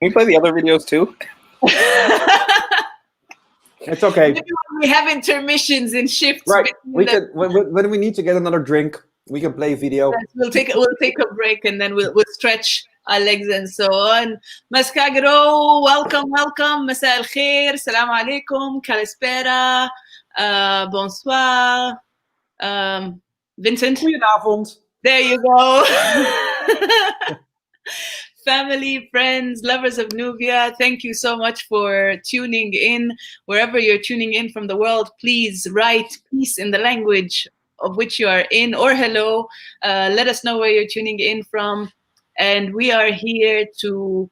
we play the other videos too? It's okay. Maybe when we have intermissions and shifts. Right. We can when we need to get another drink, we can play video. Yes, we'll take a break and then we'll stretch our legs and so on. Maskagro, welcome. Masa al khair, salam alaikum, kalispera, bonsoir. Vincent? Goedenavond. There you go. Family, friends, lovers of Nubia, thank you so much for tuning in. Wherever you're tuning in from the world, please write peace in the language of which you are in, or hello. Let us know where you're tuning in from. And we are here to,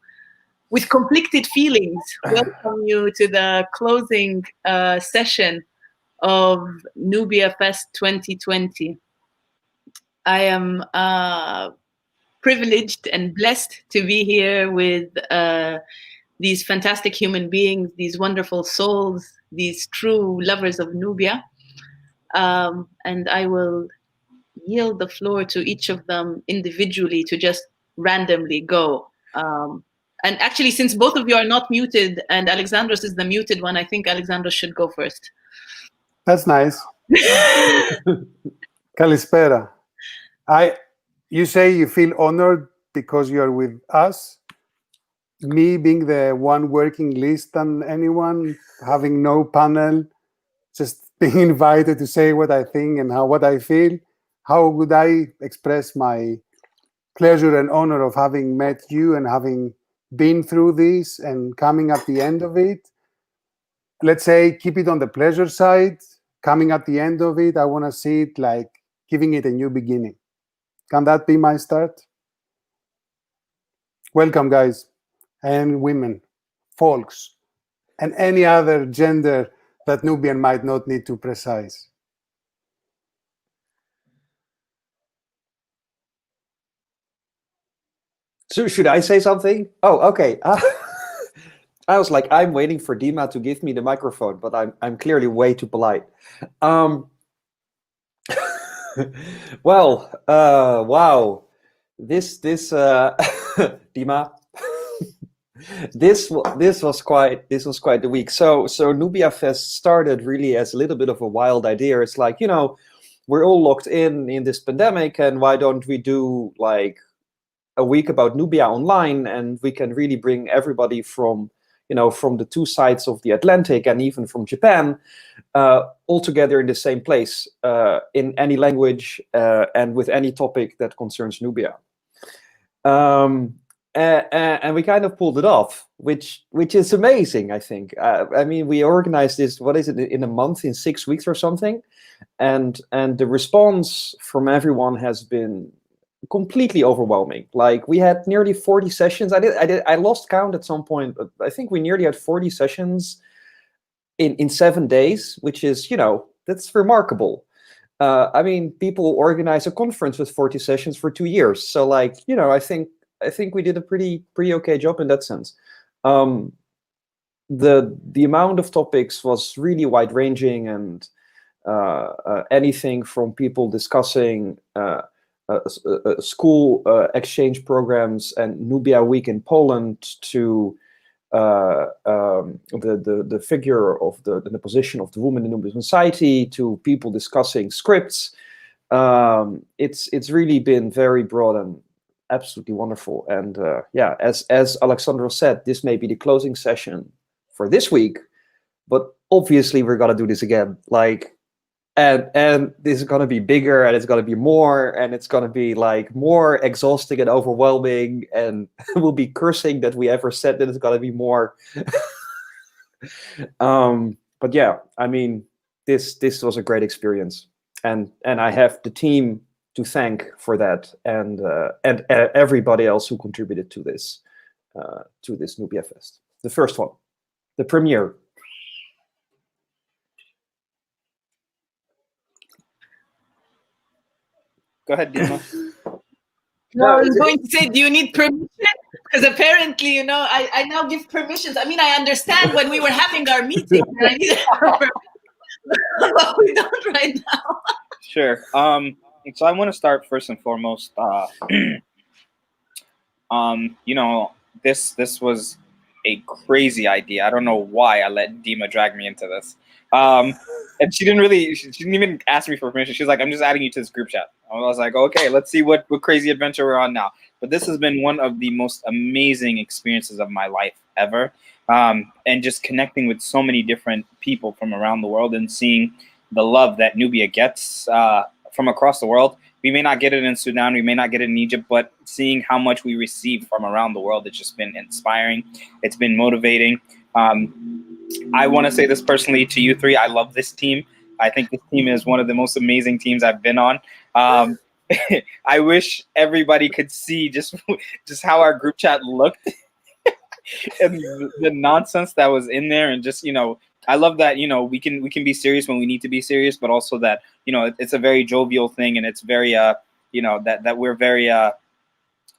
with conflicted feelings, welcome you to the closing session of NubiaFEST 2020. I am privileged and blessed to be here with these fantastic human beings, these wonderful souls, these true lovers of Nubia. And I will yield the floor to each of them individually to just randomly go. And actually, since both of you are not muted and Alexandros is the muted one, I think Alexandros should go first. That's nice. Kalispera. You say you feel honored because you're with us. Me being the one working least than anyone, having no panel, just being invited to say what I think and what I feel. How would I express my pleasure and honor of having met you and having been through this and coming at the end of it? Let's say keep it on the pleasure side. Coming at the end of it, I want to see it like giving it a new beginning. Can that be my start? Welcome, guys and women, folks, and any other gender that Nubian might not need to precise. So should I say something? Oh, okay. I was like, I'm waiting for Dima to give me the microphone, but I'm clearly way too polite. Well, wow, this Dima, this was quite the week. So NubiaFEST started really as a little bit of a wild idea. It's like, we're all locked in this pandemic, and why don't we do like a week about Nubia online, and we can really bring everybody from the two sides of the Atlantic and even from Japan, all together in the same place, in any language and with any topic that concerns Nubia. And we kind of pulled it off, which is amazing, I think. I mean, we organized this, what is it, in a month, in 6 weeks or something, and the response from everyone has been completely overwhelming. Like, we had nearly 40 sessions. I lost count at some point, but I think we nearly had 40 sessions in 7 days, which is, that's remarkable. I mean, people organize a conference with 40 sessions for 2 years. So, like, I think we did a pretty okay job in that sense. The amount of topics was really wide ranging, and anything from people discussing school exchange programs and Nubia Week in Poland to the figure of the position of the woman in Nubian society, to people discussing scripts. It's really been very broad and absolutely wonderful. And yeah, as Alexandros said, this may be the closing session for this week, but obviously we're gonna do this again. Like, and this is gonna be bigger, and it's gonna be more, and it's gonna be like more exhausting and overwhelming, and we'll be cursing that we ever said that it's gonna be more. But yeah, I mean, this was a great experience, and I have the team to thank for that, and everybody else who contributed to this NubiaFEST, the first one, the premiere. Go ahead, Dima. No, I was going to say, do you need permission? Because apparently, I now give permissions. I mean, I understand when we were having our meeting, and I needed permission, but we don't right now. Sure. So I want to start first and foremost. this was a crazy idea. I don't know why I let Dima drag me into this. And she didn't even ask me for permission. She was like, I'm just adding you to this group chat. I was like, okay, let's see what crazy adventure we're on now. But this has been one of the most amazing experiences of my life ever. And just connecting with so many different people from around the world and seeing the love that Nubia gets from across the world. We may not get it in Sudan, we may not get it in Egypt, but seeing how much we receive from around the world, it's just been inspiring. It's been motivating. I want to say this personally to you three. I love this team. I think this team is one of the most amazing teams I've been on. I wish everybody could see just how our group chat looked and the nonsense that was in there, and just, I love that, we can be serious when we need to be serious, but also that, it's a very jovial thing, and it's very that we're very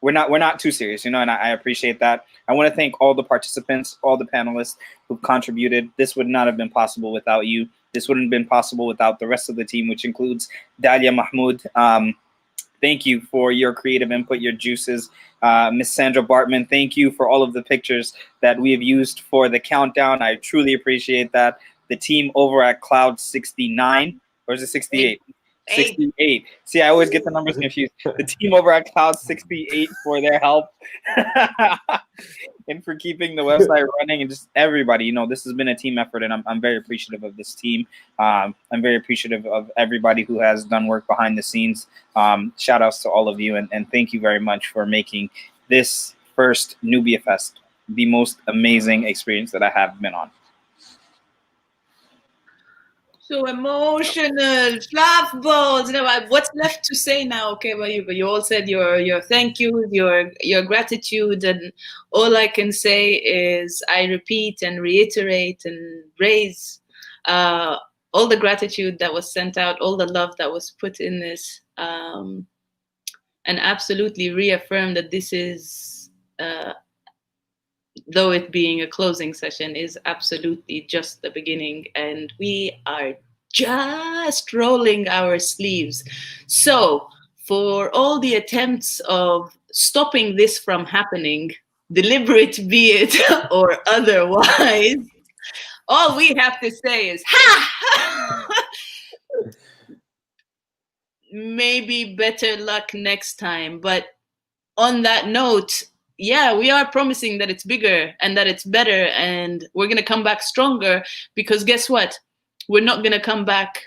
we're not too serious, and I appreciate that. I want to thank all the participants, all the panelists who've contributed. This would not have been possible without you. This wouldn't have been possible without the rest of the team, which includes Dalia Mahmoud. Thank you for your creative input, your juices. Miss Sandra Bartman, thank you for all of the pictures that we have used for the countdown. I truly appreciate that. The team over at Cloud 69, or is it 68? 68. See, I always get the numbers confused. The team over at Cloud 68 for their help and for keeping the website running, and just everybody. This has been a team effort, and I'm very appreciative of this team. I'm very appreciative of everybody who has done work behind the scenes. Shout outs to all of you, and thank you very much for making this first NubiaFEST the most amazing experience that I have been on. So emotional, fluff balls. What's left to say now? Okay, but you all said your thank you, your gratitude, and all I can say is I repeat and reiterate and raise all the gratitude that was sent out, all the love that was put in this, and absolutely reaffirm that this is, though it being a closing session, is absolutely just the beginning, and we are just rolling our sleeves. So for all the attempts of stopping this from happening, deliberate be it or otherwise, all we have to say is, ha! Maybe better luck next time. But on that note, yeah, we are promising that it's bigger and that it's better, and we're going to come back stronger, because guess what? We're not going to come back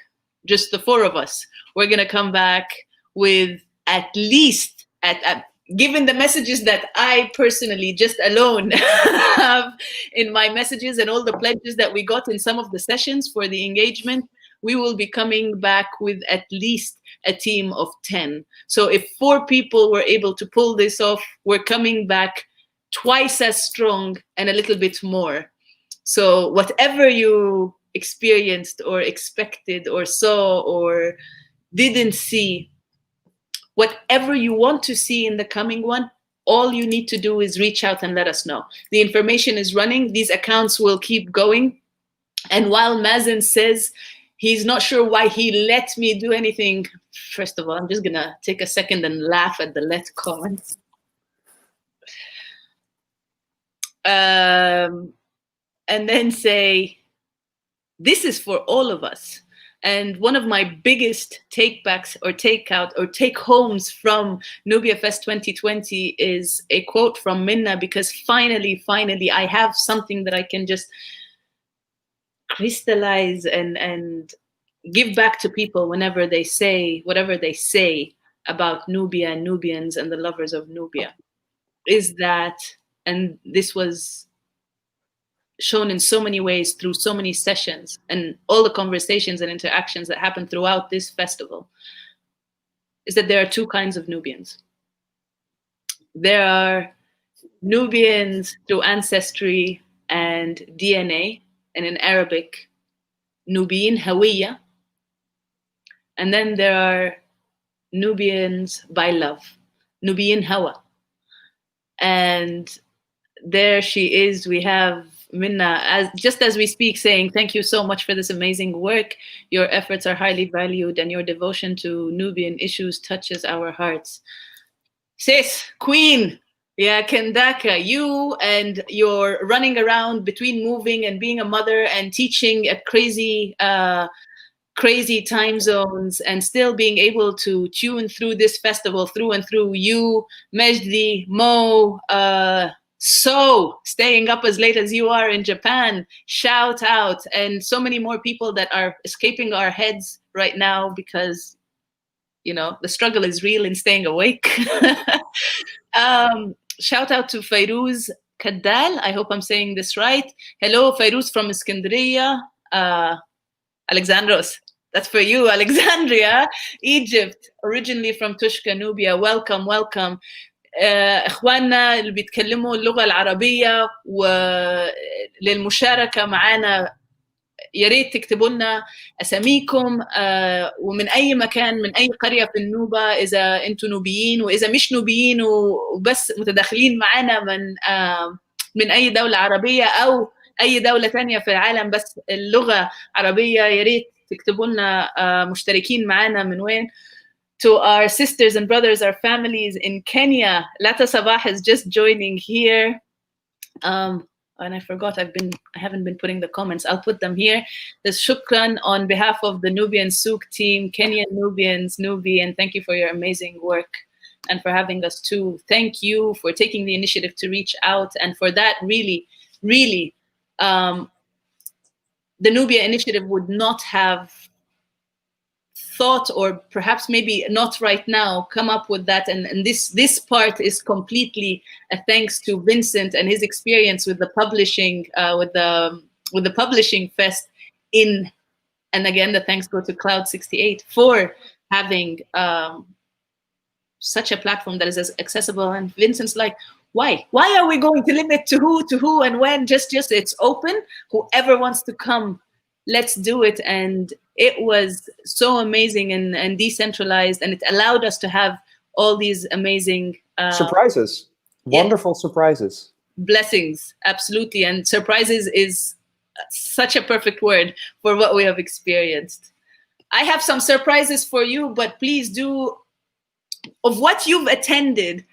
just the four of us. We're going to come back with at least, given the messages that I personally just alone have in my messages and all the pledges that we got in some of the sessions for the engagement, we will be coming back with at least a team of 10. So if 4 people were able to pull this off, we're coming back twice as strong and a little bit more. So whatever you experienced or expected or saw or didn't see, whatever you want to see in the coming one, all you need to do is reach out and let us know. The information is running. These accounts will keep going. And while Mazen says he's not sure why he let me do anything, first of all, I'm just gonna take a second and laugh at the let comments. And then say, this is for all of us. And one of my biggest takebacks or takeout or take homes from NubiaFEST 2020 is a quote from Minna, because finally, I have something that I can just crystallize and give back to people whenever they say whatever they say about Nubia and Nubians and the lovers of Nubia. Is that, and this was shown in so many ways through so many sessions and all the conversations and interactions that happened throughout this festival, is that there are 2 kinds of Nubians. There are Nubians through ancestry and DNA, and in Arabic, Nubiyin Hawiya. And then there are Nubians by love, Nubiyin Hawa. And there she is. We have Minna, just as we speak, saying, thank you so much for this amazing work. Your efforts are highly valued and your devotion to Nubian issues touches our hearts. Sis, queen, Yeah, Kendaka, you and you're running around between moving and being a mother and teaching at crazy time zones and still being able to tune through this festival through and through. You, Majdi, Mo, so staying up as late as you are in Japan, shout out, and so many more people that are escaping our heads right now because, you know, the struggle is real in staying awake. Shout out to Fairuz Kaddal. I hope I'm saying this right. Hello, Fairuz from Iskandariya. Alexandros, that's for you. Alexandria, Egypt, originally from Tushka, Nubia. Welcome, welcome. اخواننا اللي بيتكلموا اللغة العربية وللمشاركة معنا، يا ريت تكتبوا لنا اساميكم ومن اي مكان، من اي قريه في النوبه، اذا انتم نوبيين، واذا مش نوبيين وبس متداخلين معنا من اي دوله عربيه او اي دوله ثانيه في العالم بس اللغه عربيه، يا ريت تكتبوا لنا مشتركين معنا من وين. To our sisters and brothers, our families in Kenya, Lata Sabah is just joining here. And I forgot, I haven't been putting the comments. I'll put them here. There's shukran on behalf of the Nubian Souk team, Kenyan Nubians, Nubi, and thank you for your amazing work and for having us too. Thank you for taking the initiative to reach out, and for that, really, really, the Nubia initiative would not have thought, or perhaps maybe not right now, come up with that. And this part is completely a thanks to Vincent and his experience with the publishing, with the publishing fest in, and again, the thanks go to Cloud 68 for having such a platform that is as accessible. And Vincent's like, why are we going to limit to who and when? Just it's open. Whoever wants to come, let's do it. And it was so amazing and decentralized, and it allowed us to have all these amazing surprises, wonderful surprises, blessings. Absolutely. And surprises is such a perfect word for what we have experienced. I have some surprises for you, but please do, of what you've attended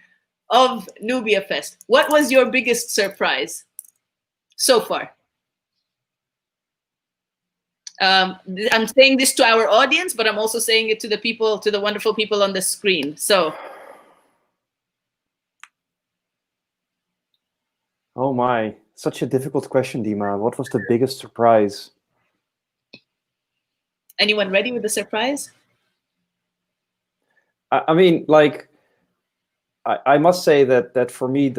of NubiaFEST, what was your biggest surprise so far? I'm saying this to our audience, but I'm also saying it to the people, to the wonderful people on the screen. So. Oh my, such a difficult question, Dima. What was the biggest surprise? Anyone ready with the surprise? I mean, like, I must say that for me,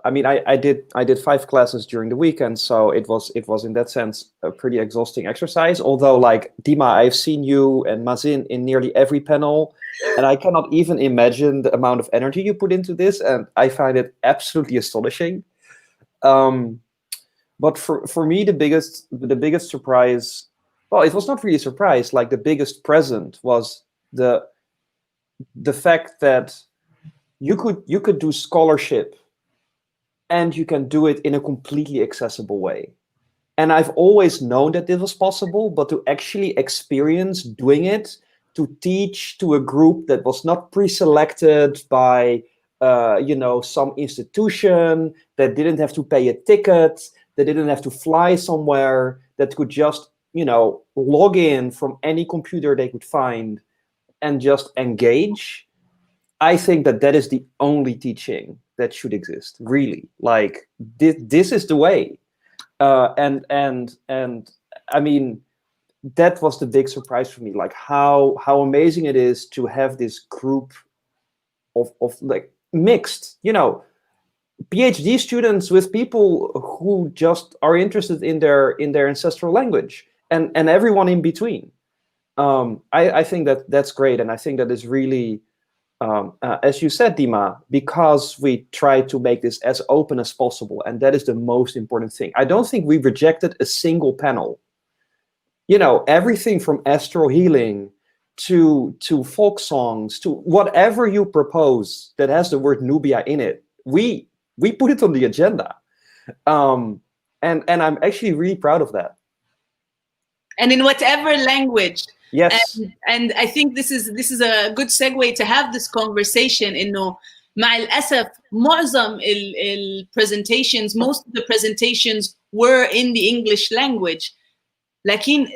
I mean, I did 5 classes during the weekend, so it was in that sense a pretty exhausting exercise. Although, like, Dima, I've seen you and Mazin in nearly every panel, and I cannot even imagine the amount of energy you put into this, and I find it absolutely astonishing. But for me, the biggest surprise, well, it was not really a surprise. Like, the biggest present was the fact that you could do scholarship, and you can do it in a completely accessible way. And I've always known that this was possible, but to actually experience doing it, to teach to a group that was not pre-selected by some institution, that didn't have to pay a ticket, that didn't have to fly somewhere, that could just log in from any computer they could find and just engage. I think that is the only teaching that should exist, really. Like, this is the way. And I mean, that was the big surprise for me, like how amazing it is to have this group of like mixed, PhD students with people who just are interested in their ancestral language, and everyone in between. I think that's great, and I think that is really, as you said, Dima, because we try to make this as open as possible, and that is the most important thing. I don't think we rejected a single panel. Everything from astral healing to folk songs to whatever you propose that has the word Nubia in it, we put it on the agenda, and I'm actually really proud of that. And in whatever language. Yes. And I think this is a good segue to have this conversation. مع الأسف معظم presentations, most of the presentations were in the English language. لكن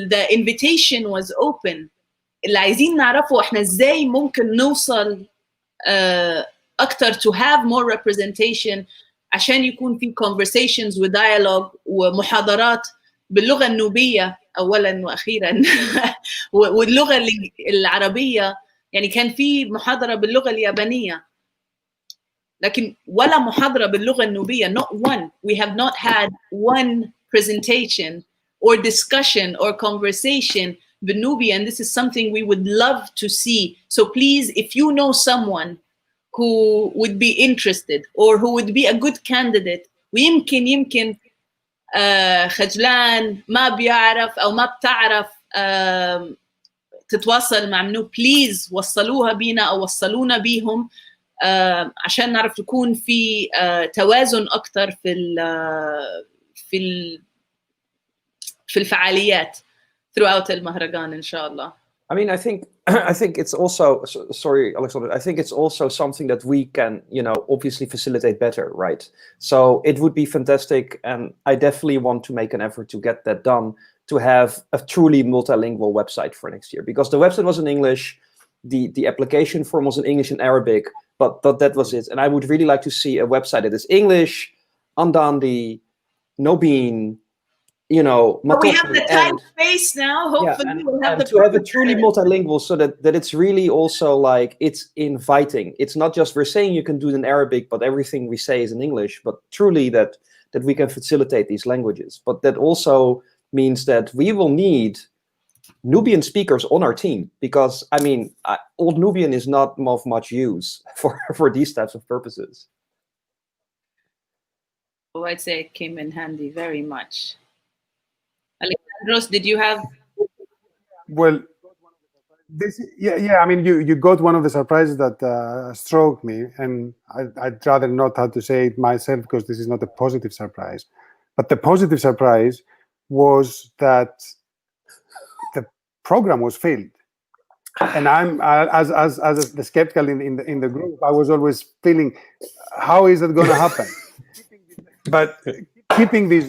the invitation was open. اللي عايزين نعرفه احنا ازاي ممكن نوصل اكتر to have more representation عشان يكون في conversations و dialogue ومحاضرات باللغة النوبية اولا واخيرا واللغة العربية. يعني كان في محاضرة باللغة اليابانية لكن ولا محاضرة باللغة النوبية. Not one. We have not had one presentation or discussion or conversation بالنوبي, and this is something we would love to see. So please, if you know someone who would be interested or who would be a good candidate ويمكن خجلان ما بيعرف أو ما بتعرف تتواصل مع منو, please وصلوها بينا أو وصلونا بيهم عشان نعرف يكون في توازن أكتر في الفعاليات throughout المهرجان إن شاء الله. I mean, I think it's also, sorry, Alexander, I think it's also something that we can, obviously facilitate better, right? So it would be fantastic, and I definitely want to make an effort to get that done, to have a truly multilingual website for next year, because the website was in English, the application form was in English and Arabic, but that was it. And I would really like to see a website that is English, Andandi, Nobin, but we have the time space now. Hopefully, we'll have to have it truly multilingual, so that it's really also like it's inviting. It's not just we're saying you can do it in Arabic, but everything we say is in English. But truly that we can facilitate these languages. But that also means that we will need Nubian speakers on our team, because I mean, Old Nubian is not of much use for these types of purposes. Oh, I'd say it came in handy very much. Alejandros, did you have? Well, I mean, you got one of the surprises that struck me, and I'd rather not have to say it myself because this is not a positive surprise. But the positive surprise was that the program was filled, and I'm as the skeptical in the group, I was always feeling, how is it going to happen? But keeping this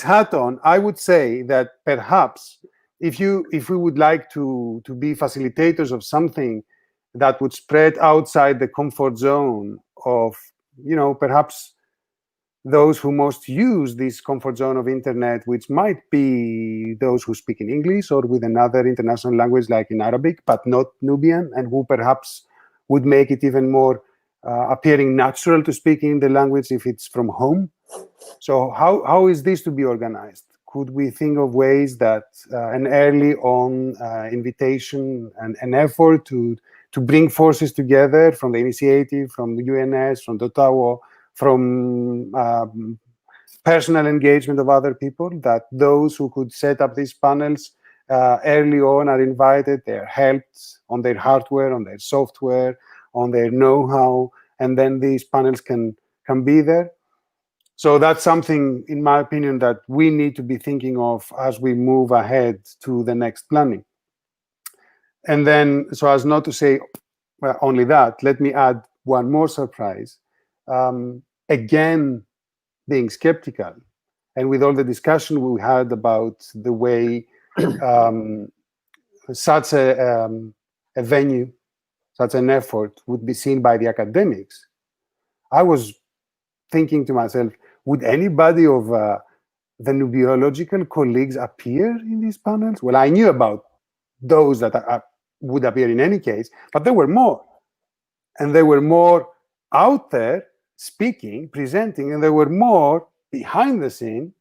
hat on, I would say that perhaps if we would like to be facilitators of something that would spread outside the comfort zone of perhaps those who most use this comfort zone of internet, which might be those who speak in English or with another international language like in Arabic, but not Nubian, and who perhaps would make it even more appearing natural to speak in the language if it's from home. So how is this to be organized? Could we think of ways that an early on invitation and an effort to bring forces together from the initiative, from the UNS, from Dotawo, from personal engagement of other people, that those who could set up these panels early on are invited, they're helped on their hardware, on their software, on their know-how, and then these panels can be there. So that's something, in my opinion, that we need to be thinking of as we move ahead to the next planning. And then, so as not to say only that, let me add one more surprise. Again, being skeptical, and with all the discussion we had about the way such a venue, such an effort would be seen by the academics, I was thinking to myself, would anybody of the Nubiological colleagues appear in these panels? Well, I knew about those that would appear in any case, but there were more. And there were more out there speaking, presenting, and there were more behind the scene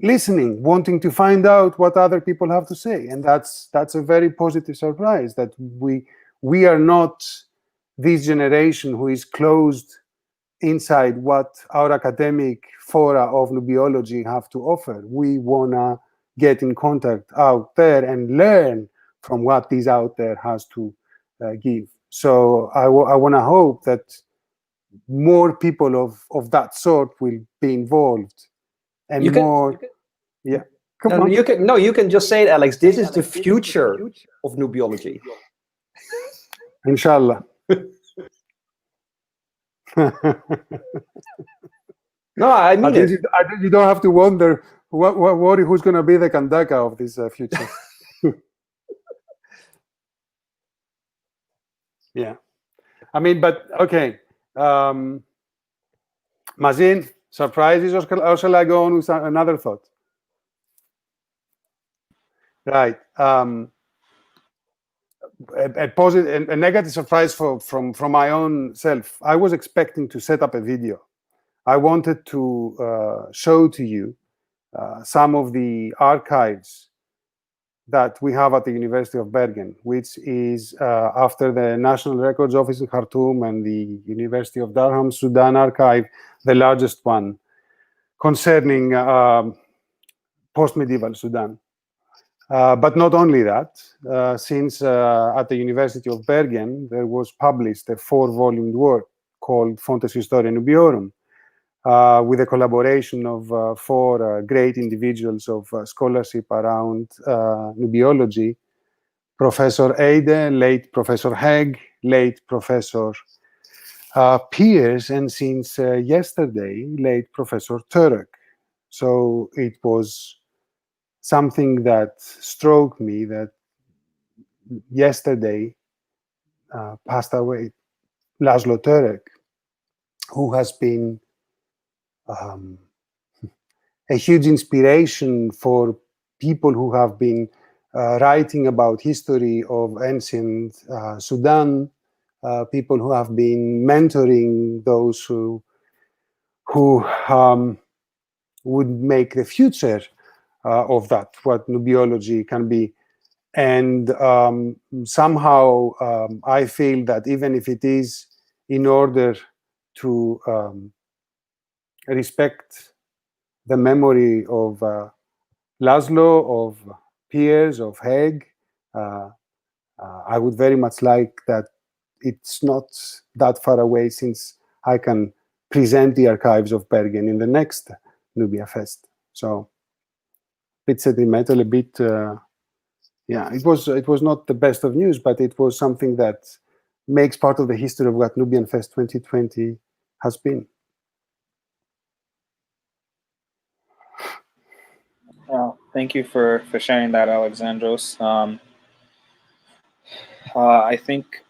listening, wanting to find out what other people have to say. And that's a very positive surprise, that we are not this generation who is closed inside what our academic fora of Nubiology have to offer. We want to get in contact out there and learn from what these out there has to give. So I want to hope that more people of that sort will be involved, and you more. Yeah. You can just say it, Alex. This is the future of Nubiology. Inshallah. No, I mean it. I think you don't have to wonder who's going to be the kandaka of this future. Yeah, I mean, but okay. Mazin, surprises, or shall I go on with another thought? Right. A positive, a negative surprise from my own self. I was expecting to set up a video. I wanted to show to you some of the archives that we have at the University of Bergen, which is after the National Records Office in Khartoum and the University of Durham, Sudan archive, the largest one concerning post-medieval Sudan. But not only that, since at the University of Bergen, there was published a 4-volume work called Fontes Historiae Nubiorum, with a collaboration of 4 great individuals of scholarship around nubiology: Professor Eide, late Professor Hegg, late Professor Pierce, and since yesterday, late Professor Turek. So it was something that struck me that yesterday passed away Laszlo Turek, who has been a huge inspiration for people who have been writing about history of ancient Sudan, people who have been mentoring those who would make the future of that, what nubiology can be. And somehow I feel that even if it is in order to respect the memory of Laszlo, of Piers, of Hegg, I would very much like that it's not that far away, since I can present the archives of Bergen in the next NubiaFEST. So, bit sentimental, a bit, yeah, it was not the best of news, but it was something that makes part of the history of what NubiaFEST 2020 has been. Well, thank you for sharing that, Alexandros. I think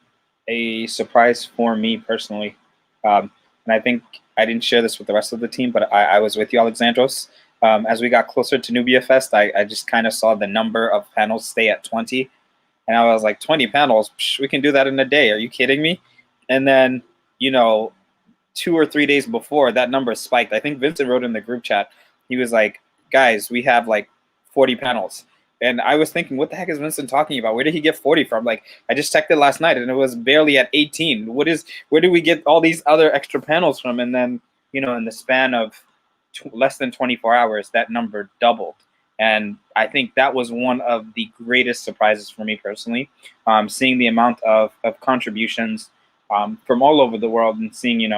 a surprise for me personally, and I think I didn't share this with the rest of the team, but I was with you, Alexandros. As we got closer to NubiaFEST, I just kind of saw the number of panels stay at 20. And I was like, 20 panels? Psh, we can do that in a day. Are you kidding me? And then, 2 or 3 days before, that number spiked. I think Vincent wrote in the group chat. He was like, guys, we have like 40 panels. And I was thinking, what the heck is Vincent talking about? Where did he get 40 from? Like, I just checked it last night and it was barely at 18. Where do we get all these other extra panels from? And then, in the span of less than 24 hours, that number doubled. And I think that was one of the greatest surprises for me personally, seeing the amount of contributions from all over the world, and seeing,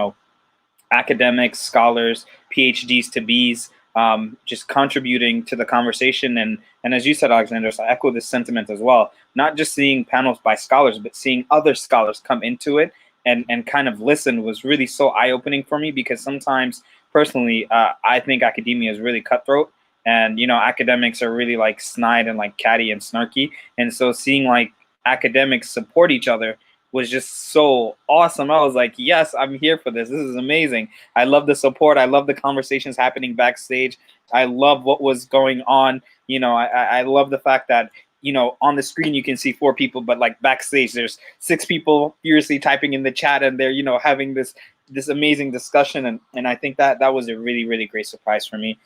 academics, scholars, PhDs to Bs, just contributing to the conversation. And as you said, Alexander, so I echo this sentiment as well. Not just seeing panels by scholars, but seeing other scholars come into it and kind of listen was really so eye-opening for me, because sometimes, personally, I think academia is really cutthroat. And, academics are really like snide and like catty and snarky. And so seeing like academics support each other was just so awesome. I was like, yes, I'm here for this. This is amazing. I love the support. I love the conversations happening backstage. I love what was going on. I love the fact that, on the screen you can see 4 people, but like backstage there's 6 people furiously typing in the chat, and they're, having this amazing discussion. And I think that was a really, really great surprise for me.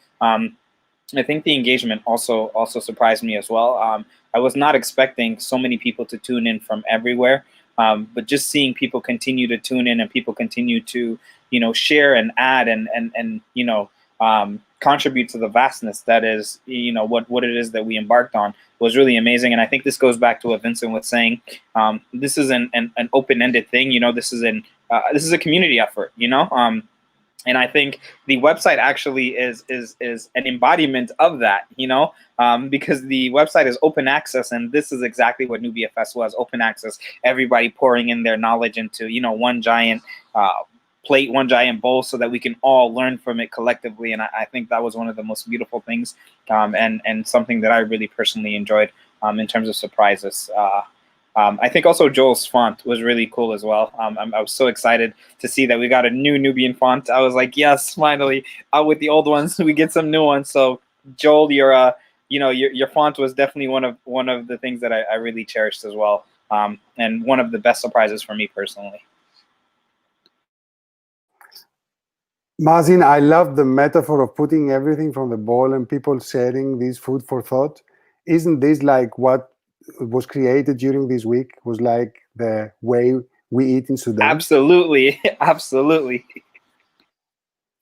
I think the engagement also surprised me as well. I was not expecting so many people to tune in from everywhere, but just seeing people continue to tune in and people continue to, share and add and contribute to the vastness that is, what it is that we embarked on was really amazing. And I think this goes back to what Vincent was saying. This is an open-ended thing. This is a community effort. And I think the website actually is an embodiment of that, because the website is open access, and this is exactly what NubiaFEST was: open access. Everybody pouring in their knowledge into one giant plate, one giant bowl, so that we can all learn from it collectively. And I think that was one of the most beautiful things, and something that I really personally enjoyed in terms of surprises. I think also Joel's font was really cool as well. I was so excited to see that we got a new Nubian font. I was like, yes, finally, out with the old ones, we get some new ones. So Joel, your font was definitely one of the things that I really cherished as well, and one of the best surprises for me personally. Mazin, I love the metaphor of putting everything from the bowl and people sharing this food for thought. Isn't this like what was created during this week? Was like the way we eat in Sudan? Absolutely, absolutely.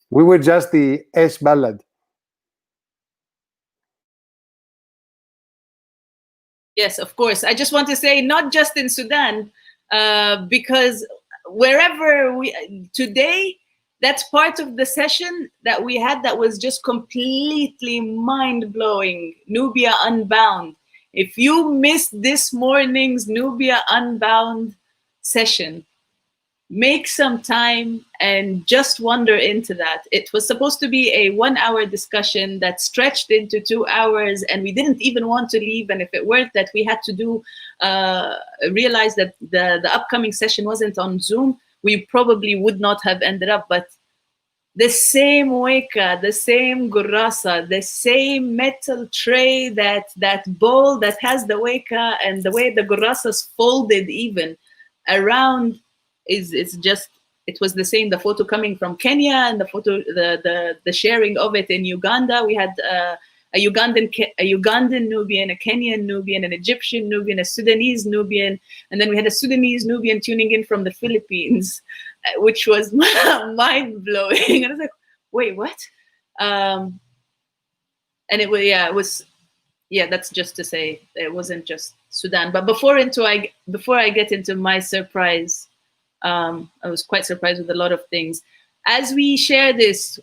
We were just the Esh Balad. Yes, of course. I just want to say, not just in Sudan, because wherever today, that's part of the session that we had that was just completely mind-blowing. Nubia Unbound. If you missed this morning's Nubia Unbound session, make some time and just wander into that. It was supposed to be a 1-hour discussion that stretched into 2 hours, and we didn't even want to leave. And if it weren't that we had to realize that the upcoming session wasn't on Zoom, we probably would not have ended up. But the same weka, the same gurrasa, the same metal tray, that bowl that has the weka, and the way the gurrasa's folded even around, it's just, it was the same. The photo coming from Kenya, and the photo, the sharing of it in Uganda. We had a Ugandan Nubian, a Kenyan Nubian, an Egyptian Nubian, a Sudanese Nubian, and then we had a Sudanese Nubian tuning in from the Philippines, which was mind blowing. And I was like, wait, what? And it was, that's just to say it wasn't just Sudan. But before I get into my surprise, I was quite surprised with a lot of things. As we share this,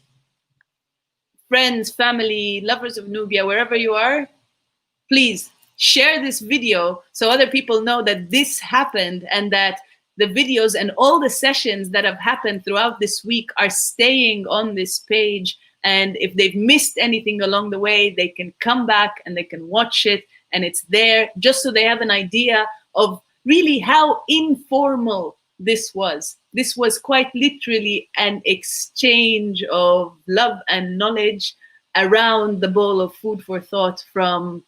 friends, family, lovers of Nubia, wherever you are, please share this video so other people know that this happened, and that the videos and all the sessions that have happened throughout this week are staying on this page. And if they've missed anything along the way, they can come back and they can watch it, and it's there just so they have an idea of really how informal this was. This was quite literally an exchange of love and knowledge around the bowl of food for thought, from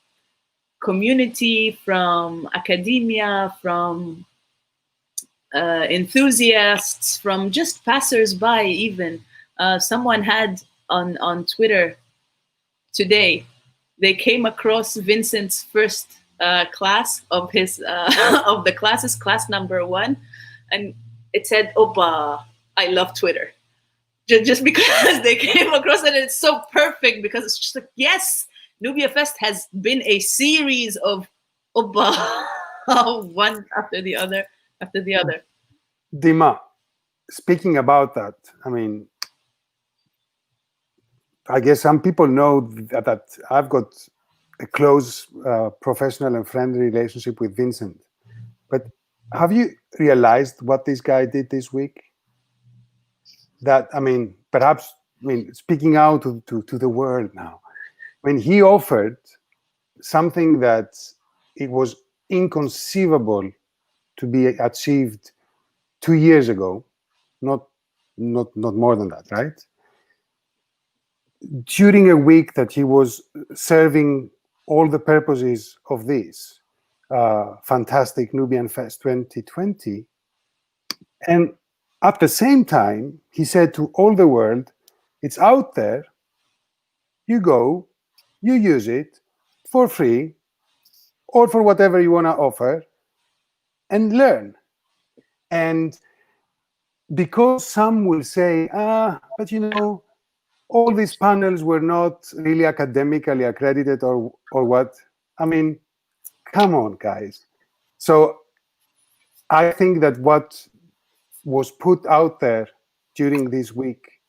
community, from academia, from enthusiasts, from just passers-by even. Someone had on Twitter today, they came across Vincent's first class of his of the classes, class number 1, and it said, "Opa, I love Twitter." Just because they came across it, it's so perfect, because it's just like, yes, NubiaFEST has been a series of Opa, one after the other, after the other. Dima, speaking about that, I mean, I guess some people know that I've got a close professional and friendly relationship with Vincent. But have you realized what this guy did this week? That, I mean, perhaps, I mean, speaking out to the world now, when he offered something that it was inconceivable to be achieved 2 years ago, not more than that, right? During a week that he was serving all the purposes of this fantastic NubiaFEST 2020, and at the same time, he said to all the world, it's out there, you go, you use it for free, or for whatever you want to offer, and learn. And because some will say, but you know, all these panels were not really academically accredited, or what? I mean, come on, guys. So I think that what was put out there during this week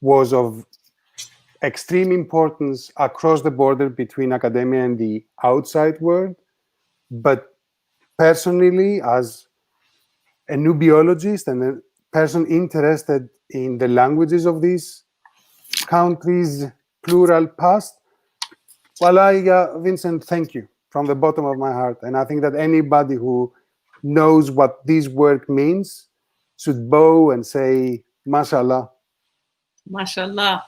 was of extreme importance across the border between academia and the outside world. But personally, as a nubiologist and a person interested in the languages of these countries' plural past, well, Vincent, thank you from the bottom of my heart. And I think that anybody who knows what this work means should bow and say, mashallah. MashaAllah.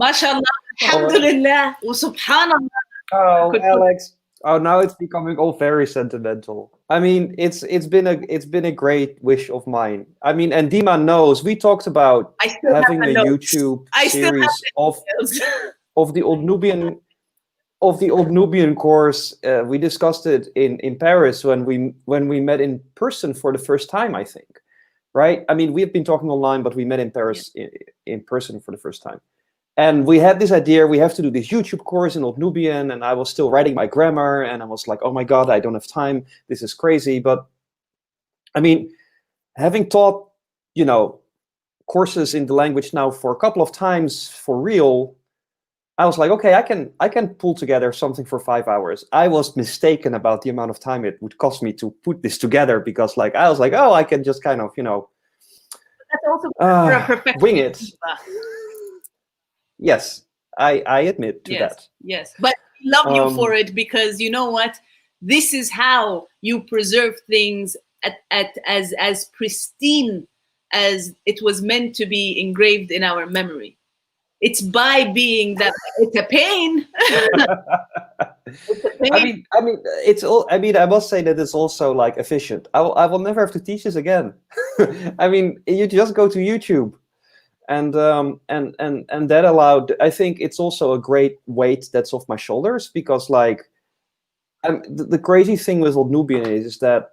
MashaAllah. Alhamdulillah. Wa subhanallah. Oh, Alex. Oh, now it's becoming all very sentimental. I mean, it's been a great wish of mine. I mean, and Dima knows we talked about I still having have a the notes. YouTube I still have series the of the old Nubian course. We discussed it in Paris when we met in person for the first time, I think. Right? I mean, we have been talking online, but we met in Paris in person for the first time. And we had this idea, we have to do this YouTube course in Old Nubian, and I was still writing my grammar, and I was like, oh my God, I don't have time, this is crazy. But I mean, having taught, courses in the language now for a couple of times for real, I was like, okay, I can pull together something for 5 hours. I was mistaken about the amount of time it would cost me to put this together, because I was like, oh, I can just kind of, That's also for a perfect wing it. Yes, I admit to that. Yes, but we love you for it, because you know what? This is how you preserve things as pristine as it was meant to be engraved in our memory. It's by being that it's a pain. It's a pain. I mean, it's all. I mean, I must say that it's also efficient. I will never have to teach this again. I mean, you just go to YouTube. And that allowed, I think it's also a great weight that's off my shoulders, because the crazy thing with Old Nubian is that,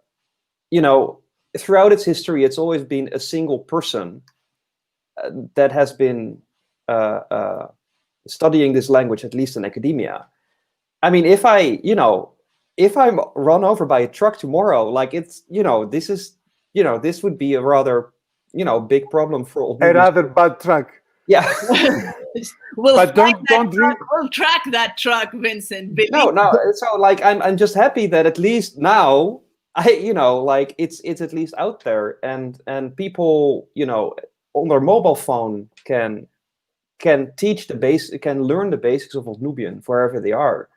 throughout its history, it's always been a single person that has been studying this language, at least in academia. I mean, if I'm run over by a truck tomorrow, this would be a rather big problem for Old Nubian. A rather bad truck. Yeah. But don't dream. We'll track that truck, Vincent. No. So I'm just happy that at least now it's at least out there, and people on their mobile phone can teach can learn the basics of Old Nubian wherever they are.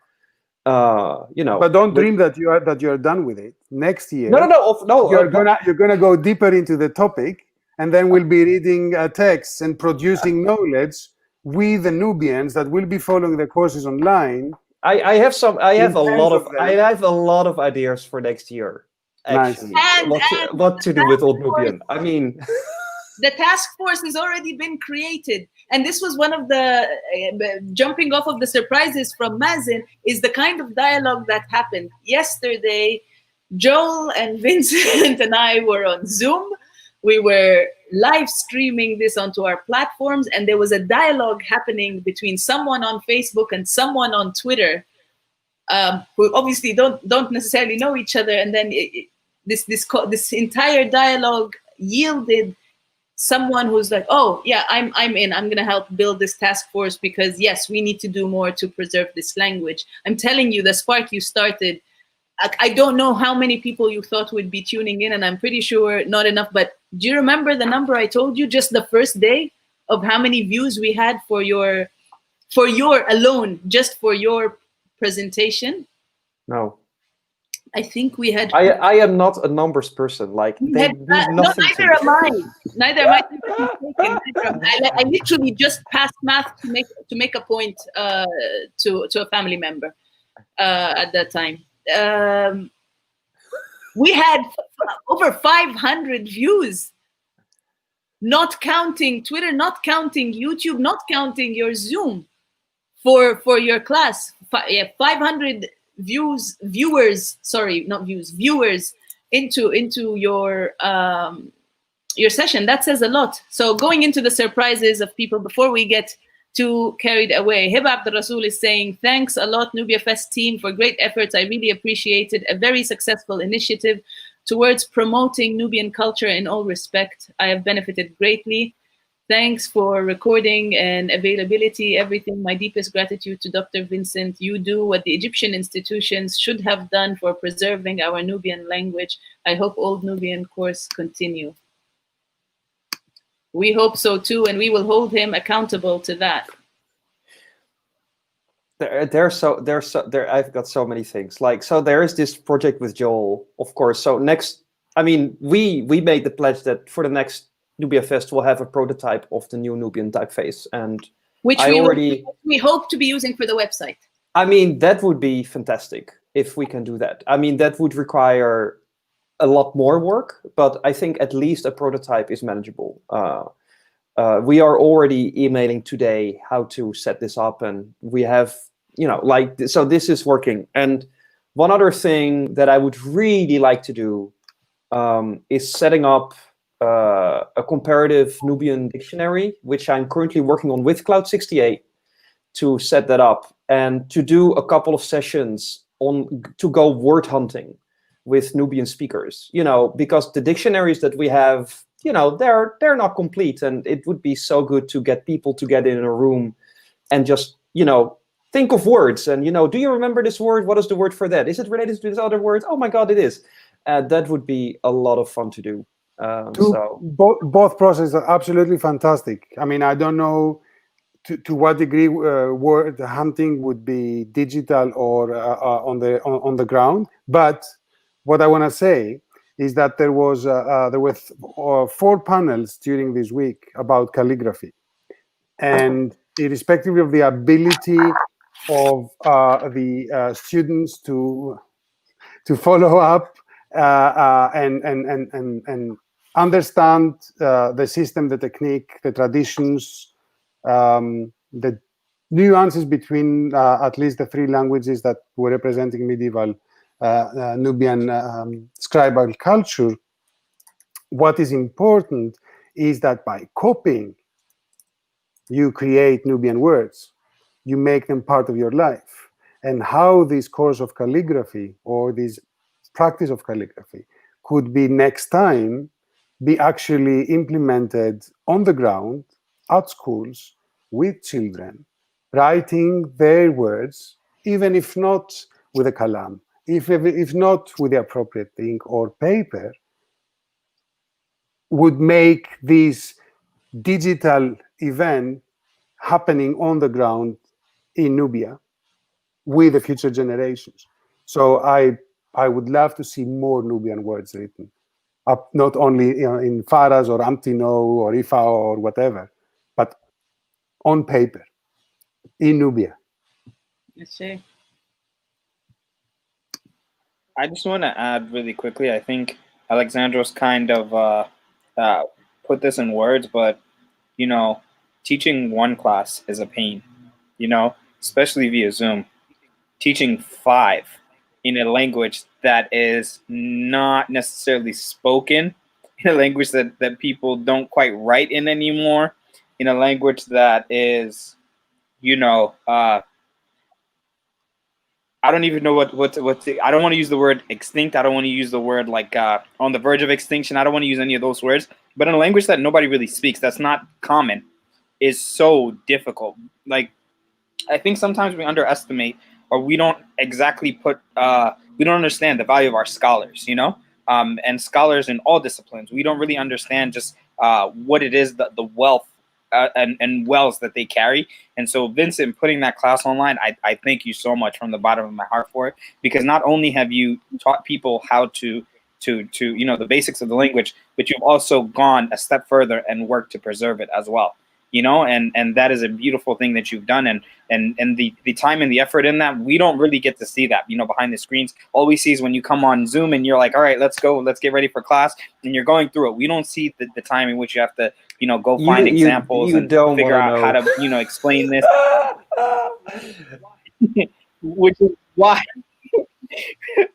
But don't dream that you are done with it. Next year, no. You're gonna go deeper into the topic, and then we'll be reading texts and producing knowledge with the Nubians that will be following the courses online. I have a lot of ideas for next year. Actually, nice. What to do with Old Nubian? I mean, the task force has already been created, and this was one of the jumping off of the surprises from Mazen, is the kind of dialogue that happened yesterday. Joel and Vincent and I were on Zoom. We were live streaming this onto our platforms, and there was a dialogue happening between someone on Facebook and someone on Twitter, who obviously don't necessarily know each other. And then this entire dialogue yielded someone who's like, oh yeah, I'm in. I'm gonna help build this task force, because yes, we need to do more to preserve this language. I'm telling you, the spark you started. I don't know how many people you thought would be tuning in, and I'm pretty sure not enough. But do you remember the number I told you just the first day of how many views we had for your alone, just for your presentation? No. I think we had. I am not a numbers person. Neither am I. Neither am I. I literally just passed math to make a point to a family member at that time. We had over 500 views, not counting Twitter, not counting YouTube, not counting your Zoom for your class. 500 viewers into your session. That says a lot. So going into the surprises of people before we get too carried away, Hiba Abdul Rasul is saying, thanks a lot, NubiaFEST team, for great efforts. I really appreciate it. A very successful initiative towards promoting Nubian culture in all respect. I have benefited greatly. Thanks for recording and availability, everything. My deepest gratitude to Dr. Vincent. You do what the Egyptian institutions should have done for preserving our Nubian language. I hope Old Nubian course continue. We hope so too, and we will hold him accountable to that. I've got so many things. Like, so there is this project with Joel, of course. So next, I mean, we made the pledge that for the next NubiaFEST we'll have a prototype of the new Nubian typeface, and which we hope to be using for the website. I mean, that would be fantastic if we can do that. I mean, that would require a lot more work, but I think at least a prototype is manageable. We are already emailing today how to set this up, and we have, you know, like, so this is working. And one other thing that I would really like to do is setting up a comparative Nubian dictionary, which I'm currently working on with Cloud68 to set that up, and to do a couple of sessions to go word hunting with Nubian speakers, you know, because the dictionaries that we have, you know, they're not complete, and it would be so good to get people together in a room and just, you know, think of words and, you know, do you remember this word? What is the word for that? Is it related to this other word? Oh my God, it is. That would be a lot of fun to do. Both processes are absolutely fantastic. I mean, I don't know to what degree word hunting would be digital or on the ground, but what I want to say is that there were 4 panels during this week about calligraphy, and irrespective of the ability of the students to follow up and understand the system, the technique, the traditions, the nuances between at least the 3 languages that were representing medieval Nubian scribal culture. What is important is that by copying, you create Nubian words. You make them part of your life. And how this course of calligraphy or this practice of calligraphy could be next time be actually implemented on the ground at schools with children, writing their words, even if not with a kalam, if not with the appropriate ink or paper, would make this digital event happening on the ground in Nubia with the future generations. So I would love to see more Nubian words written, up not only, you know, in Faras or Amtino or Ifa or whatever, but on paper in Nubia. Let's see. I just want to add really quickly, I think Alexandros kind of put this in words, but, you know, teaching 1 class is a pain, you know, especially via Zoom. Teaching 5 in a language that is not necessarily spoken, in a language that people don't quite write in anymore, in a language that is, you know, I don't even know what I don't want to use the word extinct. I don't want to use the word like on the verge of extinction. I don't want to use any of those words. But in a language that nobody really speaks, that's not common, is so difficult. Like, I think sometimes we underestimate, or we don't exactly we don't understand the value of our scholars, you know, and scholars in all disciplines. We don't really understand just what it is, the wealth and wells that they carry. And so, Vincent, putting that class online, I thank you so much from the bottom of my heart for it, because not only have you taught people how to you know, the basics of the language, but you've also gone a step further and worked to preserve it as well. You know, and that is a beautiful thing that you've done, and the time and the effort in that, we don't really get to see that, you know, behind the screens. All we see is when you come on Zoom and you're like, all right, let's go, let's get ready for class, and you're going through it. We don't see the time in which you have to, you know, go find examples and figure out how to, you know, explain this,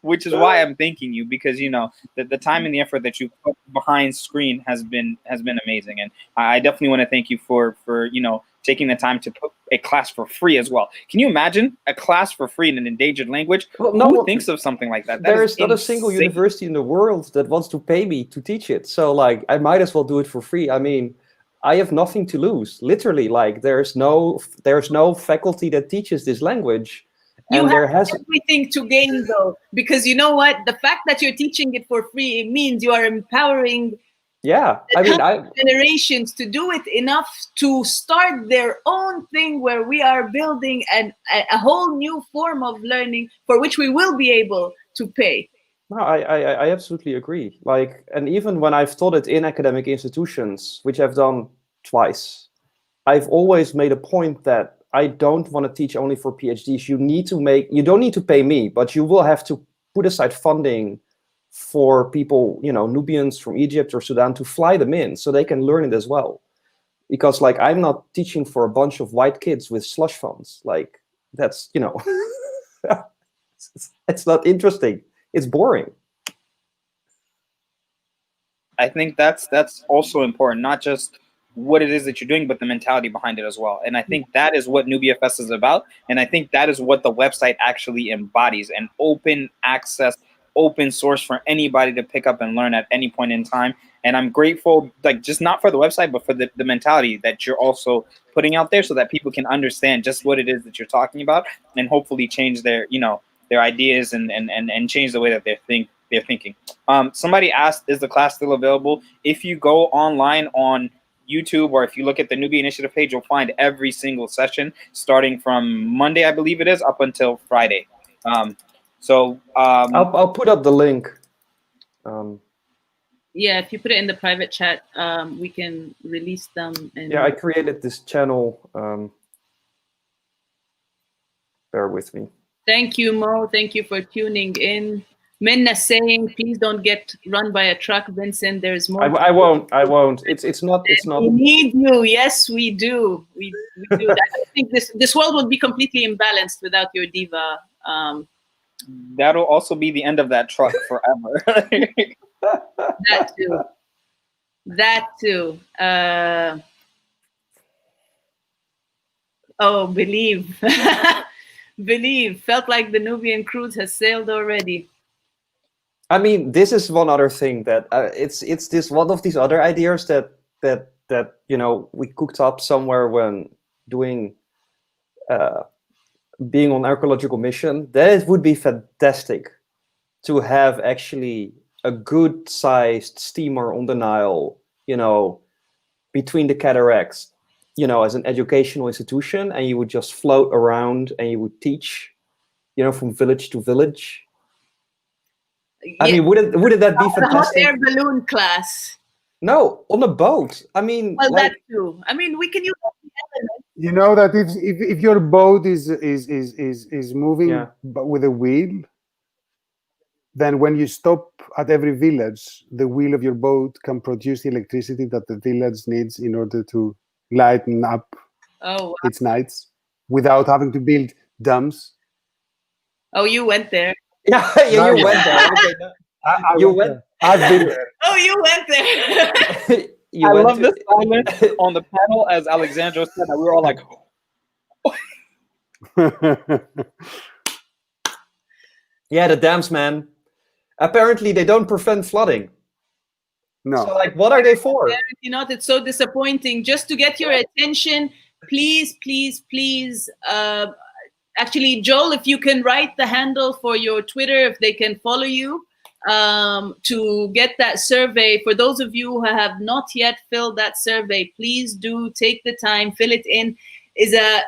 which is why I'm thanking you, because, you know, the time and the effort that you put behind screen has been amazing, and I definitely want to thank you for you know, taking the time to put a class for free as well. Can you imagine a class for free in an endangered language? Well, who thinks of something like that? There is not a single university in the world that wants to pay me to teach it, so like I might as well do it for free. I mean, I have nothing to lose. Literally, like there's no faculty that teaches this language, You and there have has everything to gain, though, because you know what? The fact that you're teaching it for free, it means you are empowering yeah. I mean, generations to do it enough to start their own thing, where we are building a whole new form of learning for which we will be able to pay. No, I absolutely agree. Like, and even when I've taught it in academic institutions, which I've done twice, I've always made a point that I don't want to teach only for PhDs. You don't need to pay me, but you will have to put aside funding for people, Nubians from Egypt or Sudan, to fly them in so they can learn it as well. Because like, I'm not teaching for a bunch of white kids with slush funds. Like, that's, it's not interesting. It's boring. I think that's also important, not just what it is that you're doing, but the mentality behind it as well. And I think that is what NubiaFEST is about. And I think that is what the website actually embodies: an open access, open source for anybody to pick up and learn at any point in time. And I'm grateful, like, just not for the website, but for the mentality that you're also putting out there, so that people can understand just what it is that you're talking about, and hopefully change their, their ideas and change the way that they're thinking. Somebody asked, is the class still available? If you go online on YouTube, or if you look at the Nubia Initiative page, you'll find every single session starting from Monday, I believe it is, up until Friday. I'll put up the link. Yeah, if you put it in the private chat, we can release them. Yeah, I created this channel. Bear with me. Thank you, Mo. Thank you for tuning in. Minna saying, please don't get run by a truck, Vincent. There's more. I won't. It's not. We need you. Yes, we do. We do. I don't think this world would be completely imbalanced without your diva. That'll also be the end of that truck forever. That too. That too. Oh, believe. Believe. Felt like the Nubian cruise has sailed already. I mean, this is one other thing that it's this one of these other ideas that we cooked up somewhere when doing being on archaeological mission. That it would be fantastic to have actually a good sized steamer on the Nile, between the cataracts, as an educational institution, and you would just float around and you would teach, from village to village. I mean, wouldn't that be fantastic? Hot air balloon class. No, on a boat. I mean, well, that too. I mean, we can use the element. You know that if your boat is moving but with a wheel, then when you stop at every village, the wheel of your boat can produce the electricity that the village needs in order to lighten up its nights without having to build dams. Oh, you went there. Yeah, you went there. Okay, no. Went. I've been there. Oh, you went there. I love the silence on the panel as Alexandra said that we were all like, yeah, the dams, man. Apparently, they don't prevent flooding. No. So, like, what are they for? Apparently not. It's so disappointing. Just to get your attention, please, please, please. Actually, Joel, if you can write the handle for your Twitter, if they can follow you, to get that survey. For those of you who have not yet filled that survey, please do take the time, fill it in. إذا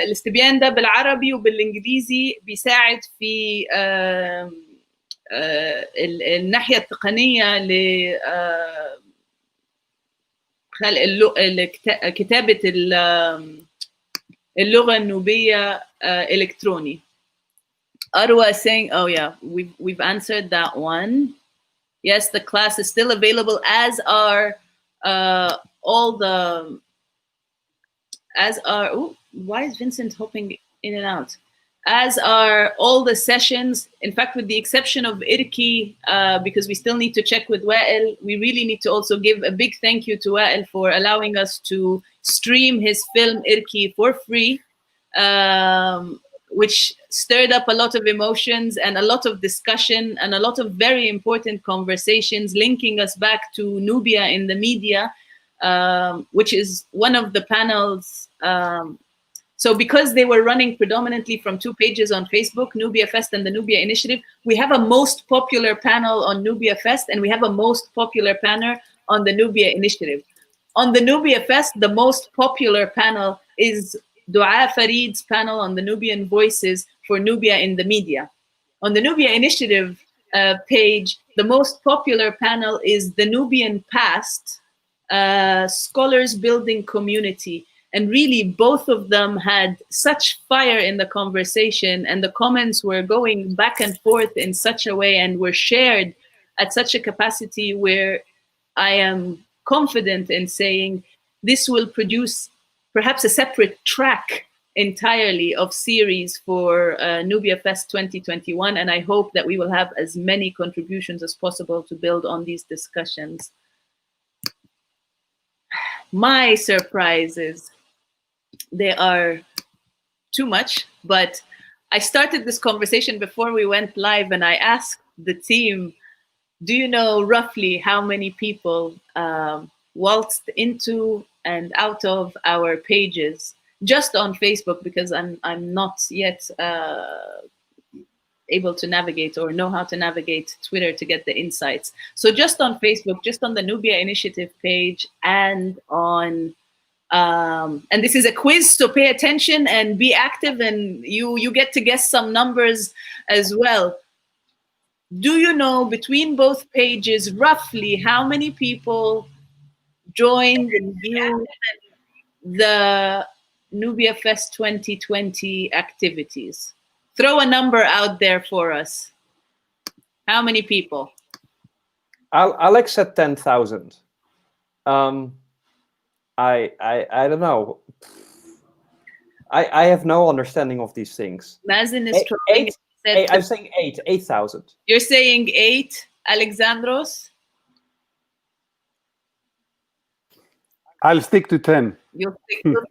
الاستبيان ده بالعربي وبالإنجليزي بيساعد في الناحية التقنية لكتابة اللغة النوبية إلكتروني. Arwa saying, oh yeah, we've answered that one. Yes, the class is still available, as are all the, why is Vincent hopping in and out? As are all the sessions. In fact, with the exception of Irki, because we still need to check with Wa'el, we really need to also give a big thank you to Wa'el for allowing us to stream his film Irki for free. which stirred up a lot of emotions and a lot of discussion and a lot of very important conversations, linking us back to Nubia in the media, which is one of the panels. So because they were running predominantly from 2 pages on Facebook, NubiaFEST and the Nubia Initiative, we have a most popular panel on NubiaFEST and we have a most popular panel on the Nubia Initiative. On the NubiaFEST, the most popular panel is Dua Farid's panel on the Nubian Voices for Nubia in the Media. On the Nubia Initiative page, the most popular panel is the Nubian Past, Scholars Building Community. And really, both of them had such fire in the conversation, and the comments were going back and forth in such a way and were shared at such a capacity where I am confident in saying this will produce perhaps a separate track entirely of series for NubiaFEST 2021. And I hope that we will have as many contributions as possible to build on these discussions. My surprises, they are too much, but I started this conversation before we went live and I asked the team, do you know roughly how many people waltzed into and out of our pages just on Facebook, because I'm not yet able to navigate or know how to navigate Twitter to get the insights. So just on Facebook, just on the Nubia Initiative page and on and this is a quiz, so pay attention and be active, and you get to guess some numbers as well. Do you know between both pages roughly how many people joined and viewed the NubiaFEST 2020 activities? Throw a number out there for us. How many people? Alex said 10,000. I don't know. I have no understanding of these things. Mazen is trying. I'm saying 8,000. You're saying 8, Alexandros? I'll stick to 10. You'll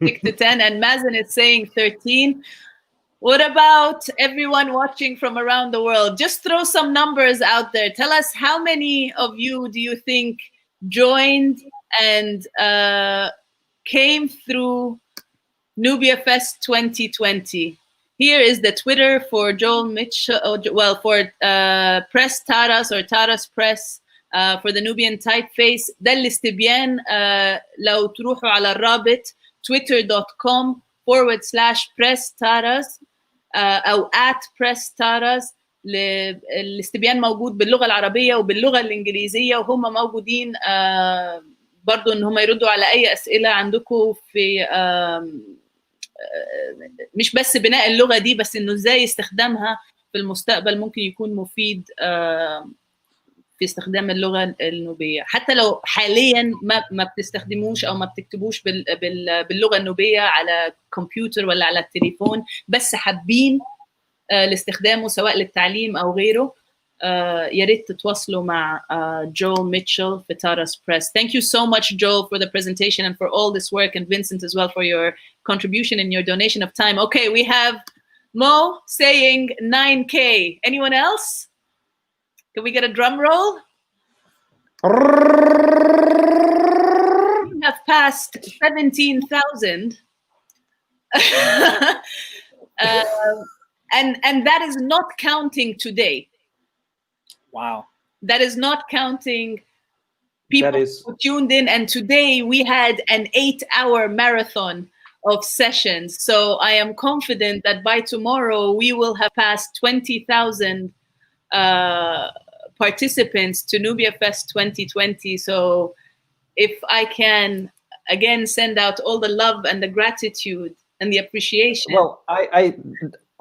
stick to 10, and Mazen is saying 13. What about everyone watching from around the world? Just throw some numbers out there. Tell us how many of you do you think joined and came through NubiaFEST 2020. Here is the Twitter for Joel Mitchell, well, for Press Taras or Taras Press, for the Nubian Typeface. ده الاستبيان لو تروحوا على الرابط twitter.com/press taras أو @press taras. الاستبيان موجود باللغة العربية وباللغة الإنجليزية، وهم موجودين برضو ان هم يردوا على اي اسئله عندكم في مش بس بناء اللغه دي، بس انه ازاي استخدامها في المستقبل ممكن يكون مفيد في استخدام اللغه النوبيه، حتى لو حاليا ما بتستخدموش او ما بتكتبوش باللغه النوبيه على كمبيوتر ولا على التليفون، بس حابين لاستخدامه سواء للتعليم او غيره. يا ريت تتواصلوا مع Joel Mitchell في Taras Press. Thank you so much, Joel, for the presentation and for all this work, and Vincent as well for your contribution and your donation of time. Okay, we have Mo saying 9K. Anyone else? Can we get a drum roll? You have passed 17,000. And that is not counting today. Wow. That is not counting people who tuned in. And today we had an 8-hour marathon of sessions. So I am confident that by tomorrow we will have passed 20,000 participants to NubiaFEST 2020. So if I can again send out all the love and the gratitude and the appreciation. Well, I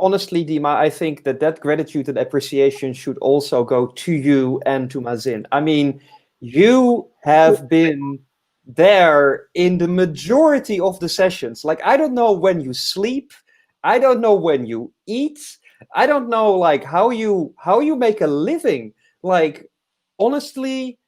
honestly, Dima, I think that gratitude and appreciation should also go to you and to Mazen. I mean, you have been there in the majority of the sessions. Like, I don't know when you sleep. I don't know when you eat. I don't know, like, how you make a living. Like, honestly,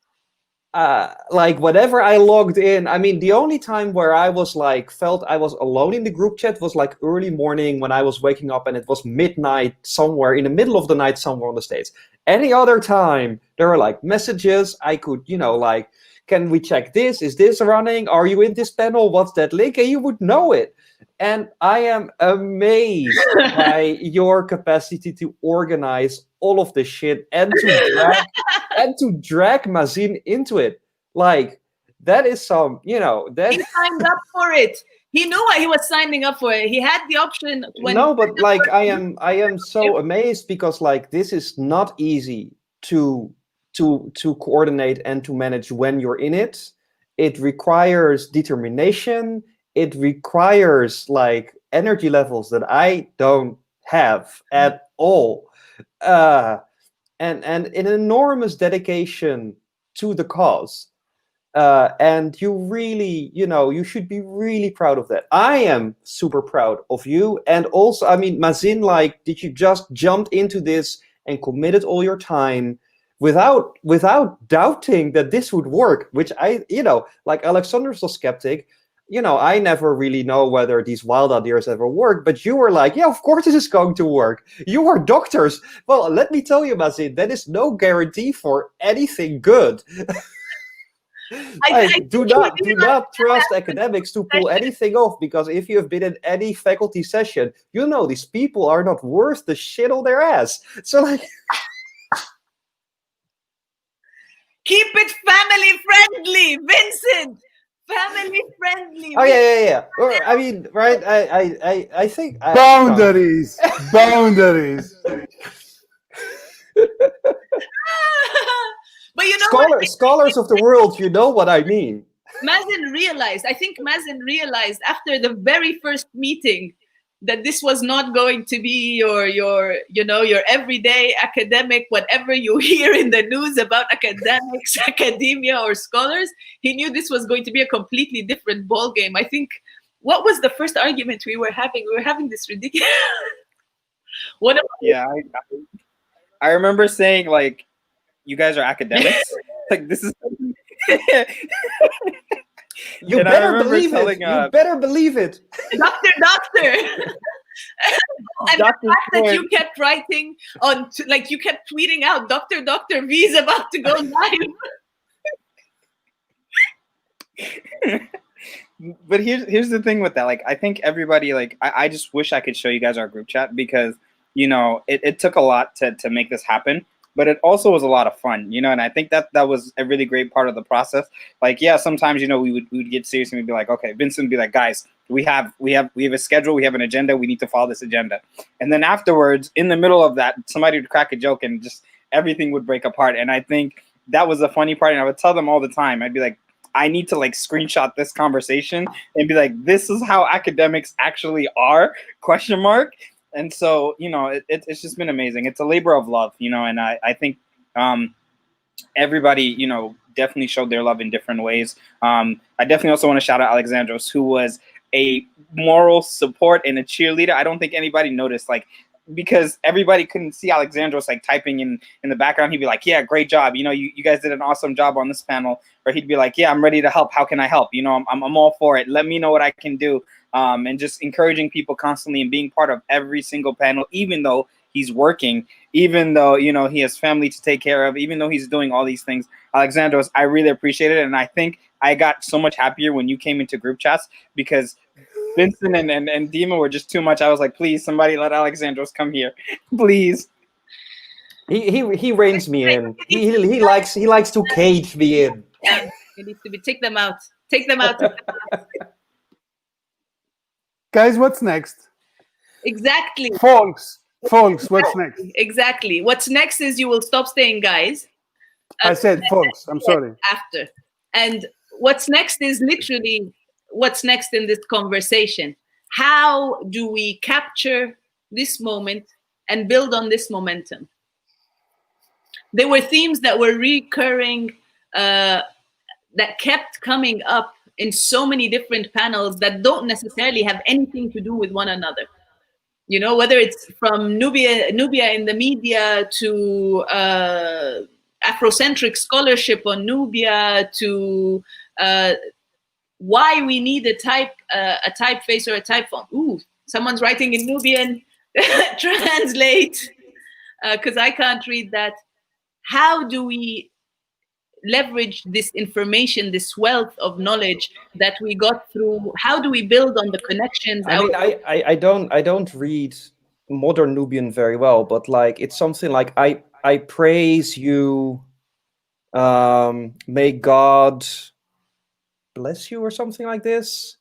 like whenever I logged in, I mean, the only time where I was like felt I was alone in the group chat was like early morning when I was waking up and it was midnight somewhere in the middle of the night somewhere on the States. Any other time there were like messages I could, you know, like, can we check this? Is this running? Are you in this panel? What's that link? And you would know it. And I am amazed by your capacity to organize all of this shit and to drag Mazin into it. Like, that is some, you know, that He signed up for it. He knew what he was signing up for. He had the option when no, but like I am so amazed because like this is not easy to coordinate and to manage when you're in it. It requires determination. It requires like energy levels that I don't have at all. And an enormous dedication to the cause. And you really, you know, you should be really proud of that. I am super proud of you. And also, I mean, Mazin, like, did you just jump into this and committed all your time without doubting that this would work? Which I, you know, like Alexander's a skeptic. You know, I never really know whether these wild ideas ever work, but you were like, yeah, of course this is going to work. You are doctors. Well, let me tell you, Mazin, that is no guarantee for anything good. Do not trust academics to pull anything off, because if you have been in any faculty session, you know these people are not worth the shit on their ass. So like, keep it family friendly, Vincent. Family friendly. Oh yeah. Or, I mean, right? I think boundaries, boundaries. But you know, scholars of the world, you know what I mean. Mazin realized. I think Mazin realized after the very first meeting that this was not going to be your everyday academic, whatever you hear in the news about academics, academia, or scholars. He knew this was going to be a completely different ball game. I think, what was the first argument we were having? We were having this ridiculous. I remember saying, like, you guys are academics. Like, this is. You better believe it. You better believe it. Doctor. And the fact that you kept writing on, like, you kept tweeting out, Dr. V is about to go live. But here's the thing with that. Like, I think everybody, like, I just wish I could show you guys our group chat, because, you know, it took a lot to make this happen. But it also was a lot of fun, you know, and I think that was a really great part of the process. Like, yeah, sometimes, you know, we would get serious and we'd be like, okay, Vincent would be like, guys, we have a schedule, we have an agenda, we need to follow this agenda. And then afterwards, in the middle of that, somebody would crack a joke and just everything would break apart. And I think that was the funny part. And I would tell them all the time, I'd be like, I need to like screenshot this conversation and be like, this is how academics actually are, ? And so, you know, it's just been amazing. It's a labor of love, you know, and I think everybody, you know, definitely showed their love in different ways. I definitely also want to shout out Alexandros, who was a moral support and a cheerleader. I don't think anybody noticed, like, because everybody couldn't see Alexandros like typing in the background. He'd be like, yeah, great job. You know, you guys did an awesome job on this panel. Or he'd be like, yeah, I'm ready to help. How can I help? You know, I'm all for it. Let me know what I can do. And just encouraging people constantly and being part of every single panel, even though he's working, even though, you know, he has family to take care of, even though he's doing all these things. Alexandros, I really appreciate it. And I think I got so much happier when you came into group chats, because Vincent and Dima were just too much. I was like, please, somebody let Alexandros come here, please. He reins me in. He likes to cage me in. It needs to be, take them out. Take them out. Guys, what's next? Exactly. Folks, what's next? Exactly. What's next is you will stop saying guys. I said folks, I'm sorry. After. And what's next is literally what's next in this conversation. How do we capture this moment and build on this momentum? There were themes that were recurring, that kept coming up in so many different panels that don't necessarily have anything to do with one another. You know, whether it's from Nubia in the media to Afrocentric scholarship on Nubia to why we need a typeface or a typeform. Ooh, someone's writing in Nubian. Translate, because I can't read that. How do we leverage this information, this wealth of knowledge that we got through? How do we build on the connections? I mean, I don't read modern Nubian very well, but like it's something like I praise you, may God bless you or something like this.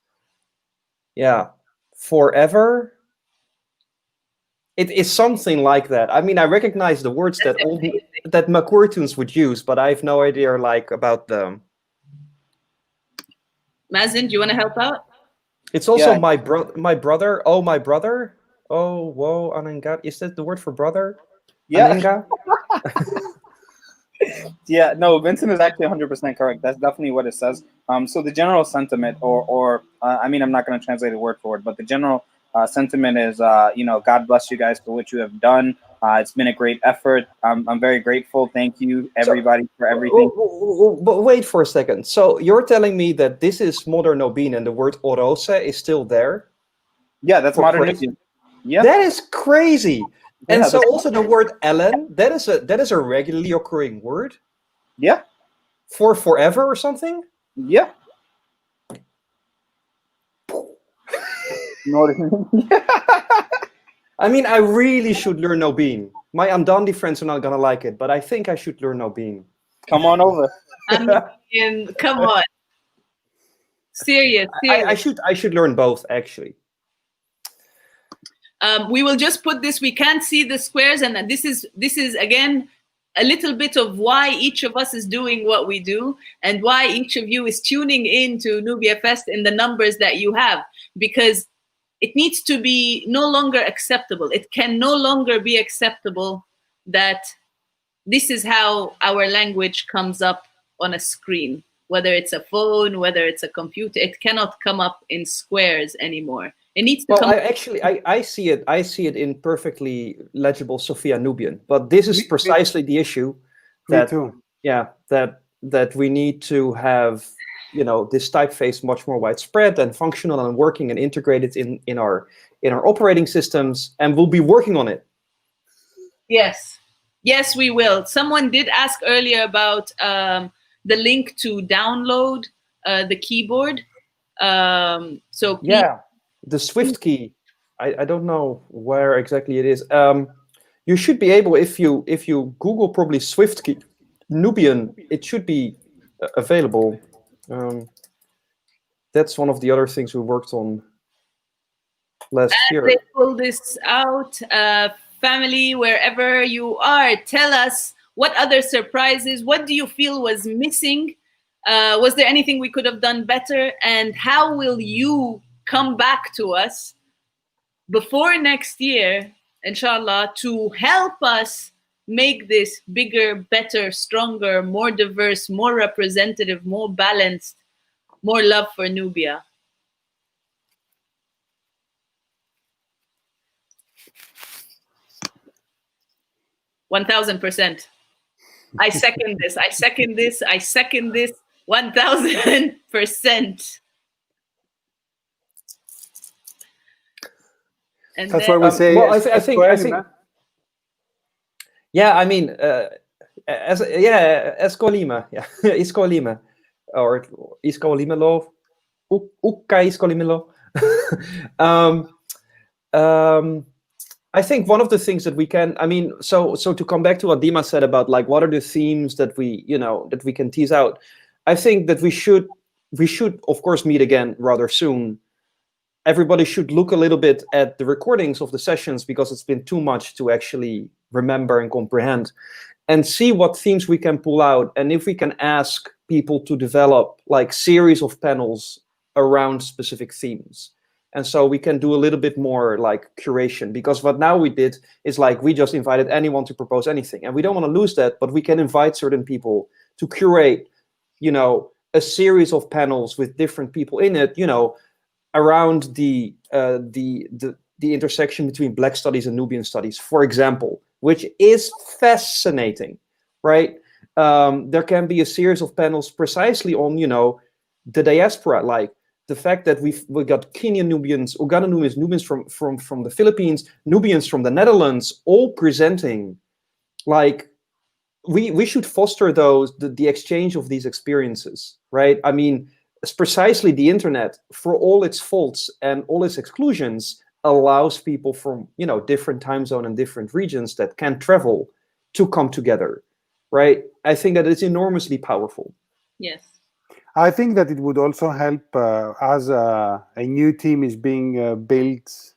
Yeah, forever. It is something like that. I mean, I recognize the words that Makurtuns would use, but I have no idea like about them. Mazen, do you want to help out? It's also Yeah. my brother. Oh, my brother. Oh, whoa, Ananga. Is that the word for brother? Yeah. Ananga? Yeah, no, Vincent is actually 100% correct. That's definitely what it says. So the general sentiment, I mean, I'm not going to translate it word for word, but the general sentiment is, you know, God bless you guys for what you have done. It's been a great effort. I'm very grateful. Thank you, everybody, for everything. But wait for a second. So you're telling me that this is modern Nobin and the word orose is still there? Yeah, that's For modern praise? Nubian. Yeah. That is crazy. And Yeah, so that's- also the word Ellen, that is a regularly occurring word Yeah. for forever or something? Yeah. I mean, I really should learn Nobin. My Andandi friends are not gonna like it, but I think I should learn Nobin. Come on over. Come on. Serious. I should learn both actually. We will just put this. We can't see the squares, and this is again a little bit of why each of us is doing what we do, and why each of you is tuning in to NubiaFEST in the numbers that you have, because it needs to be no longer acceptable. It can no longer be acceptable that this is how our language comes up on a screen, whether it's a phone, whether it's a computer. It cannot come up in squares anymore. It needs to come. I see it. I see it in perfectly legible Sophia Nubian. But this is precisely the issue. Me too. Yeah, that we need to have, you know, this typeface much more widespread and functional and working and integrated in our operating systems, and we'll be working on it. Yes, we will. Someone did ask earlier about the link to download the keyboard. So please, yeah, the Swift key. I don't know where exactly it is. You should be able, if you Google probably Swift key Nubian, it should be available. That's one of the other things we worked on last year. They pull this out. Family, wherever you are, tell us what other surprises, what do you feel was missing? Was there anything we could have done better? And how will you come back to us before next year, inshallah, to help us make this bigger, better, stronger, more diverse, more representative, more balanced, more love for Nubia? %1,000%. I second this. I second this. I second this. 1,000%. And That's then, what we say. Well, I think. Yeah, I mean, Escolima, yeah, Escolima, or Escolimelo, Ukka Escolimelo. I think one of the things that we can, I mean, so to come back to what Dima said about like what are the themes that we, you know, that we can tease out. I think that we should of course meet again rather soon. Everybody should look a little bit at the recordings of the sessions because it's been too much to actually remember and comprehend, and see what themes we can pull out, and if we can ask people to develop like series of panels around specific themes. And so we can do a little bit more like curation, because what now we did is like we just invited anyone to propose anything, and we don't want to lose that, but we can invite certain people to curate, you know, a series of panels with different people in it, you know, around the intersection between Black studies and Nubian studies, for example, which is fascinating, right? there can be a series of panels precisely on, the diaspora, like the fact that we got Kenyan Nubians, Uganda Nubians, Nubians from the Philippines, Nubians from the Netherlands, all presenting. Like, we should foster the exchange of these experiences, right? I mean, it's precisely the internet, for all its faults and all its exclusions, allows people from different time zone and different regions that can travel to come together, right? I think that it's enormously powerful. Yes. I think that it would also help as a new team is being built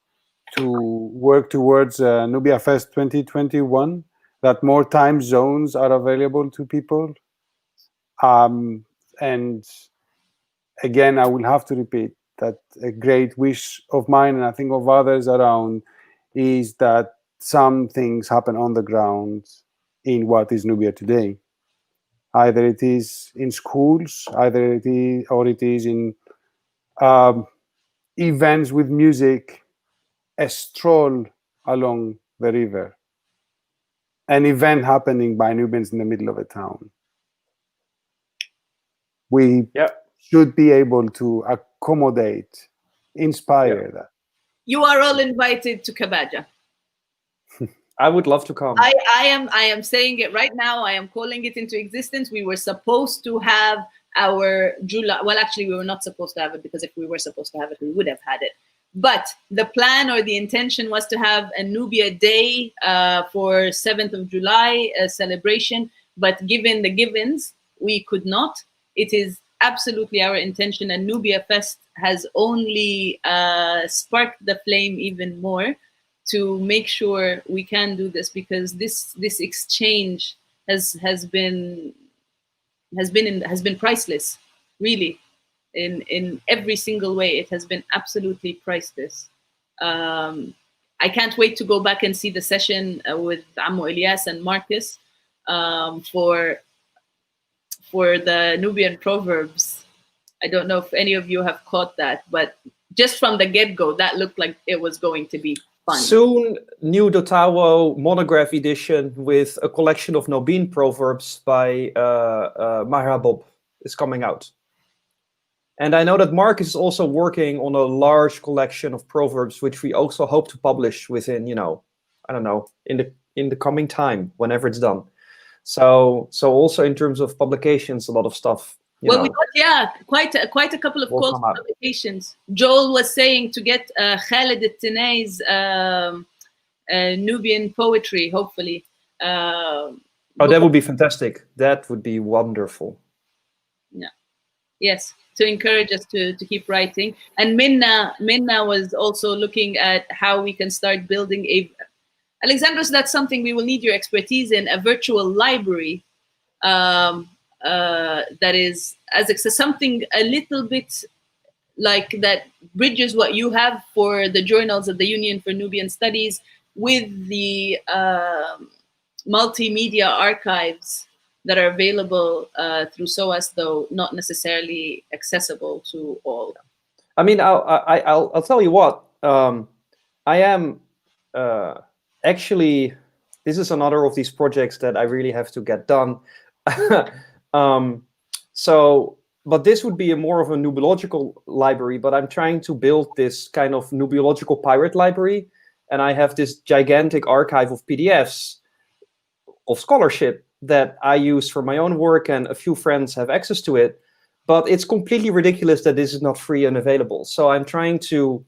to work towards NubiaFEST 2021, that more time zones are available to people. And again, I will have to repeat that a great wish of mine, and I think of others around, is that some things happen on the ground in what is Nubia today. Either it is in schools, either it is in events with music, a stroll along the river, an event happening by Nubians in the middle of a town. We should be able to accommodate, inspire that. You are all invited to Kabaja. I would love to come. I am saying it right now. I am calling it into existence. We were supposed to have our July. Well, actually, we were not supposed to have it, because if we were supposed to have it, we would have had it. But the plan or the intention was to have a Nubia Day for 7th of July, a celebration. But given the givens, we could not. It is absolutely our intention, and NubiaFEST has only sparked the flame even more to make sure we can do this, because this exchange has been priceless, really, in every single way. It has been absolutely priceless. I can't wait to go back and see the session with Ammo Elias and Marcus for the Nubian proverbs. I don't know if any of you have caught that, but just from the get-go, that looked like it was going to be fun. Soon, new Dotawo monograph edition with a collection of Nobin proverbs by Mahra Bob is coming out. And I know that Mark is also working on a large collection of proverbs, which we also hope to publish within, I don't know, in the coming time, whenever it's done. So also in terms of publications, a lot of stuff. We got quite a couple of quote publications. Joel was saying to get Khaled Al-Tinay's Nubian poetry, hopefully. That would be fantastic. That would be wonderful. Yeah. Yes, to encourage us to keep writing. And Minna was also looking at how we can start building Alexandros, that's something we will need your expertise in, a virtual library that is something a little bit like that bridges what you have for the journals of the Union for Nubian Studies with the multimedia archives that are available through SOAS, though not necessarily accessible to all. I mean, I'll tell you what. I am actually, this is another of these projects that I really have to get done. But this would be more of a nubiological library, but I'm trying to build this kind of nubiological pirate library. And I have this gigantic archive of PDFs of scholarship that I use for my own work, and a few friends have access to it. But it's completely ridiculous that this is not free and available. So I'm trying to,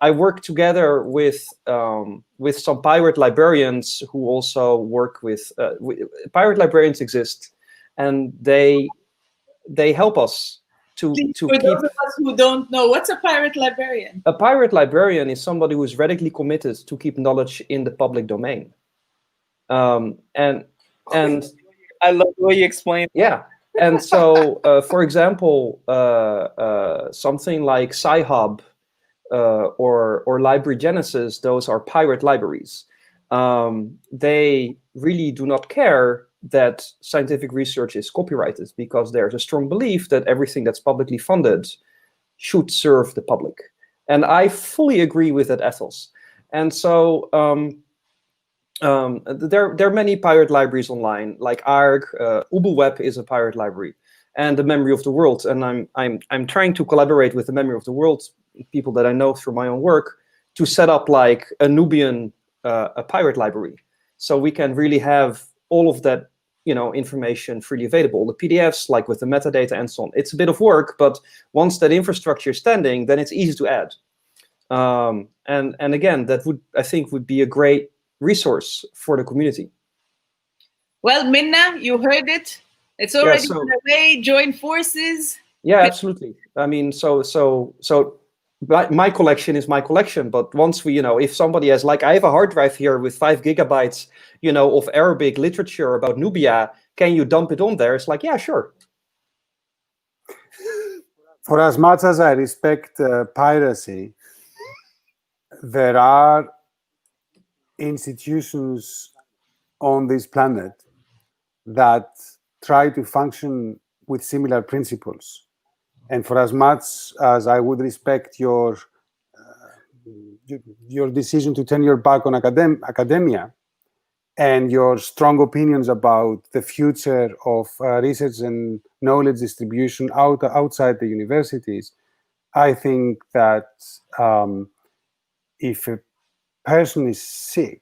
I work together with some pirate librarians who also work with pirate librarians exist, and they help us to for those of us who don't know, what's a pirate librarian? A pirate librarian is somebody who is radically committed to keep knowledge in the public domain. And I love the way you explain. Yeah. And so, for example, something like Sci-Hub or Library Genesis, those are pirate libraries. They really do not care that scientific research is copyrighted, because there's a strong belief that everything that's publicly funded should serve the public. And I fully agree with that ethos. And so There are many pirate libraries online, like ARG, UbuWeb is a pirate library, and the Memory of the World. And I'm trying to collaborate with the Memory of the World people that I know through my own work to set up like a Nubian a pirate library, so we can really have all of that information freely available, the PDFs, like with the metadata and so on. It's a bit of work, but once that infrastructure is standing, then it's easy to add. And again, that I think would be a great resource for the community. Well, Minna, you heard it. It's already on the way. Join forces. Yeah, absolutely. I mean, so my collection is my collection, but once we, if somebody has, like, I have a hard drive here with 5 gigabytes, of Arabic literature about Nubia, can you dump it on there? It's like, yeah, sure. For as much as I respect piracy, there are institutions on this planet that try to function with similar principles. And for as much as I would respect your decision to turn your back on academia and your strong opinions about the future of research and knowledge distribution outside the universities, I think that if a person is sick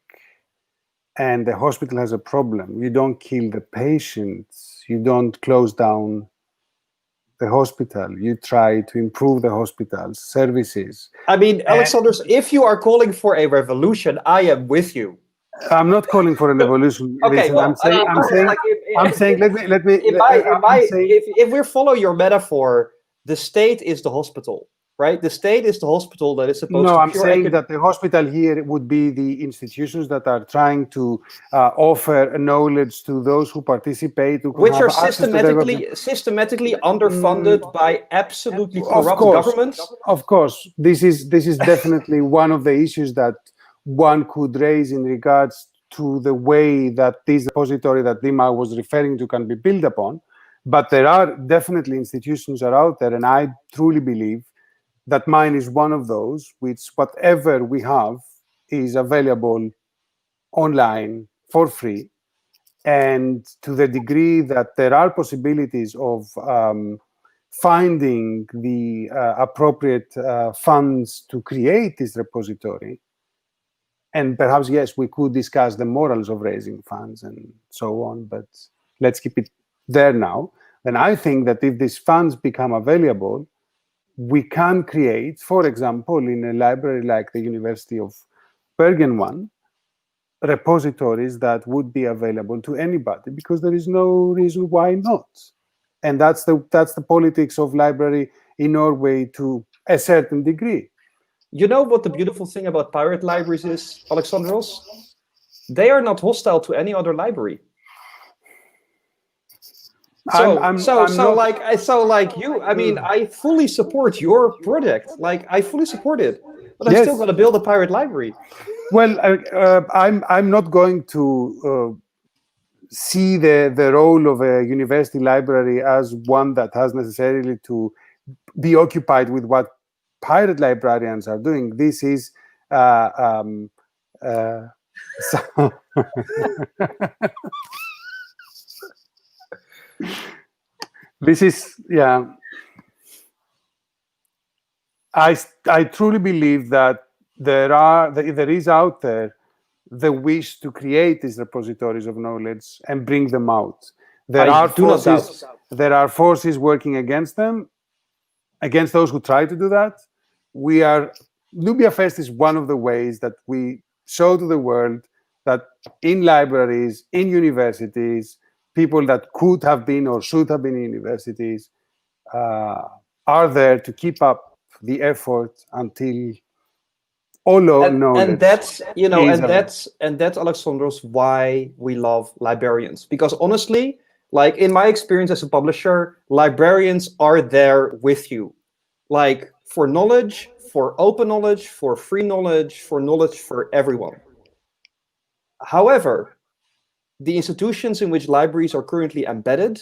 and the hospital has a problem, you don't kill the patient, you don't close down the hospital, you try to improve the hospital's services. I mean, Alexandros, if you are calling for a revolution, I am with you. I'm not calling for a revolution. Okay, Listen, well, I'm saying. Let me. If we follow your metaphor, the state is the hospital, right? The state is the hospital that is supposed to. No, I'm saying that the hospital here would be the institutions that are trying to offer knowledge to those who participate, which are systematically underfunded by absolutely corrupt governments. Of course, this is definitely one of the issues that one could raise in regards to the way that this repository that Dima was referring to can be built upon. But there are definitely institutions that are out there, and I truly believe that mine is one of those, which whatever we have is available online for free. And to the degree that there are possibilities of finding the appropriate funds to create this repository, and perhaps, yes, we could discuss the morals of raising funds and so on, but let's keep it there now. Then I think that if these funds become available, we can create, for example, in a library like the University of Bergen one, repositories that would be available to anybody, because there is no reason why not. And that's the politics of library in Norway to a certain degree. You know what the beautiful thing about pirate libraries is, Alexandros? They are not hostile to any other library. Like you, I mean, I fully support your project. Like, I fully support it, but I'm still going to build a pirate library. Well, I'm not going to see the role of a university library as one that has necessarily to be occupied with what pirate librarians are doing. This is this is, yeah. I truly believe that there is out there the wish to create these repositories of knowledge and bring them out. There are forces working against them, against those who try to do that. NubiaFEST is one of the ways that we show to the world that in libraries, in universities, people that could have been or should have been in universities are there to keep up the effort until all knowledge. And that's Alexandros, why we love librarians. Because honestly, like in my experience as a publisher, librarians are there with you. Like for knowledge, for open knowledge, for free knowledge, for knowledge for everyone. However, the institutions in which libraries are currently embedded,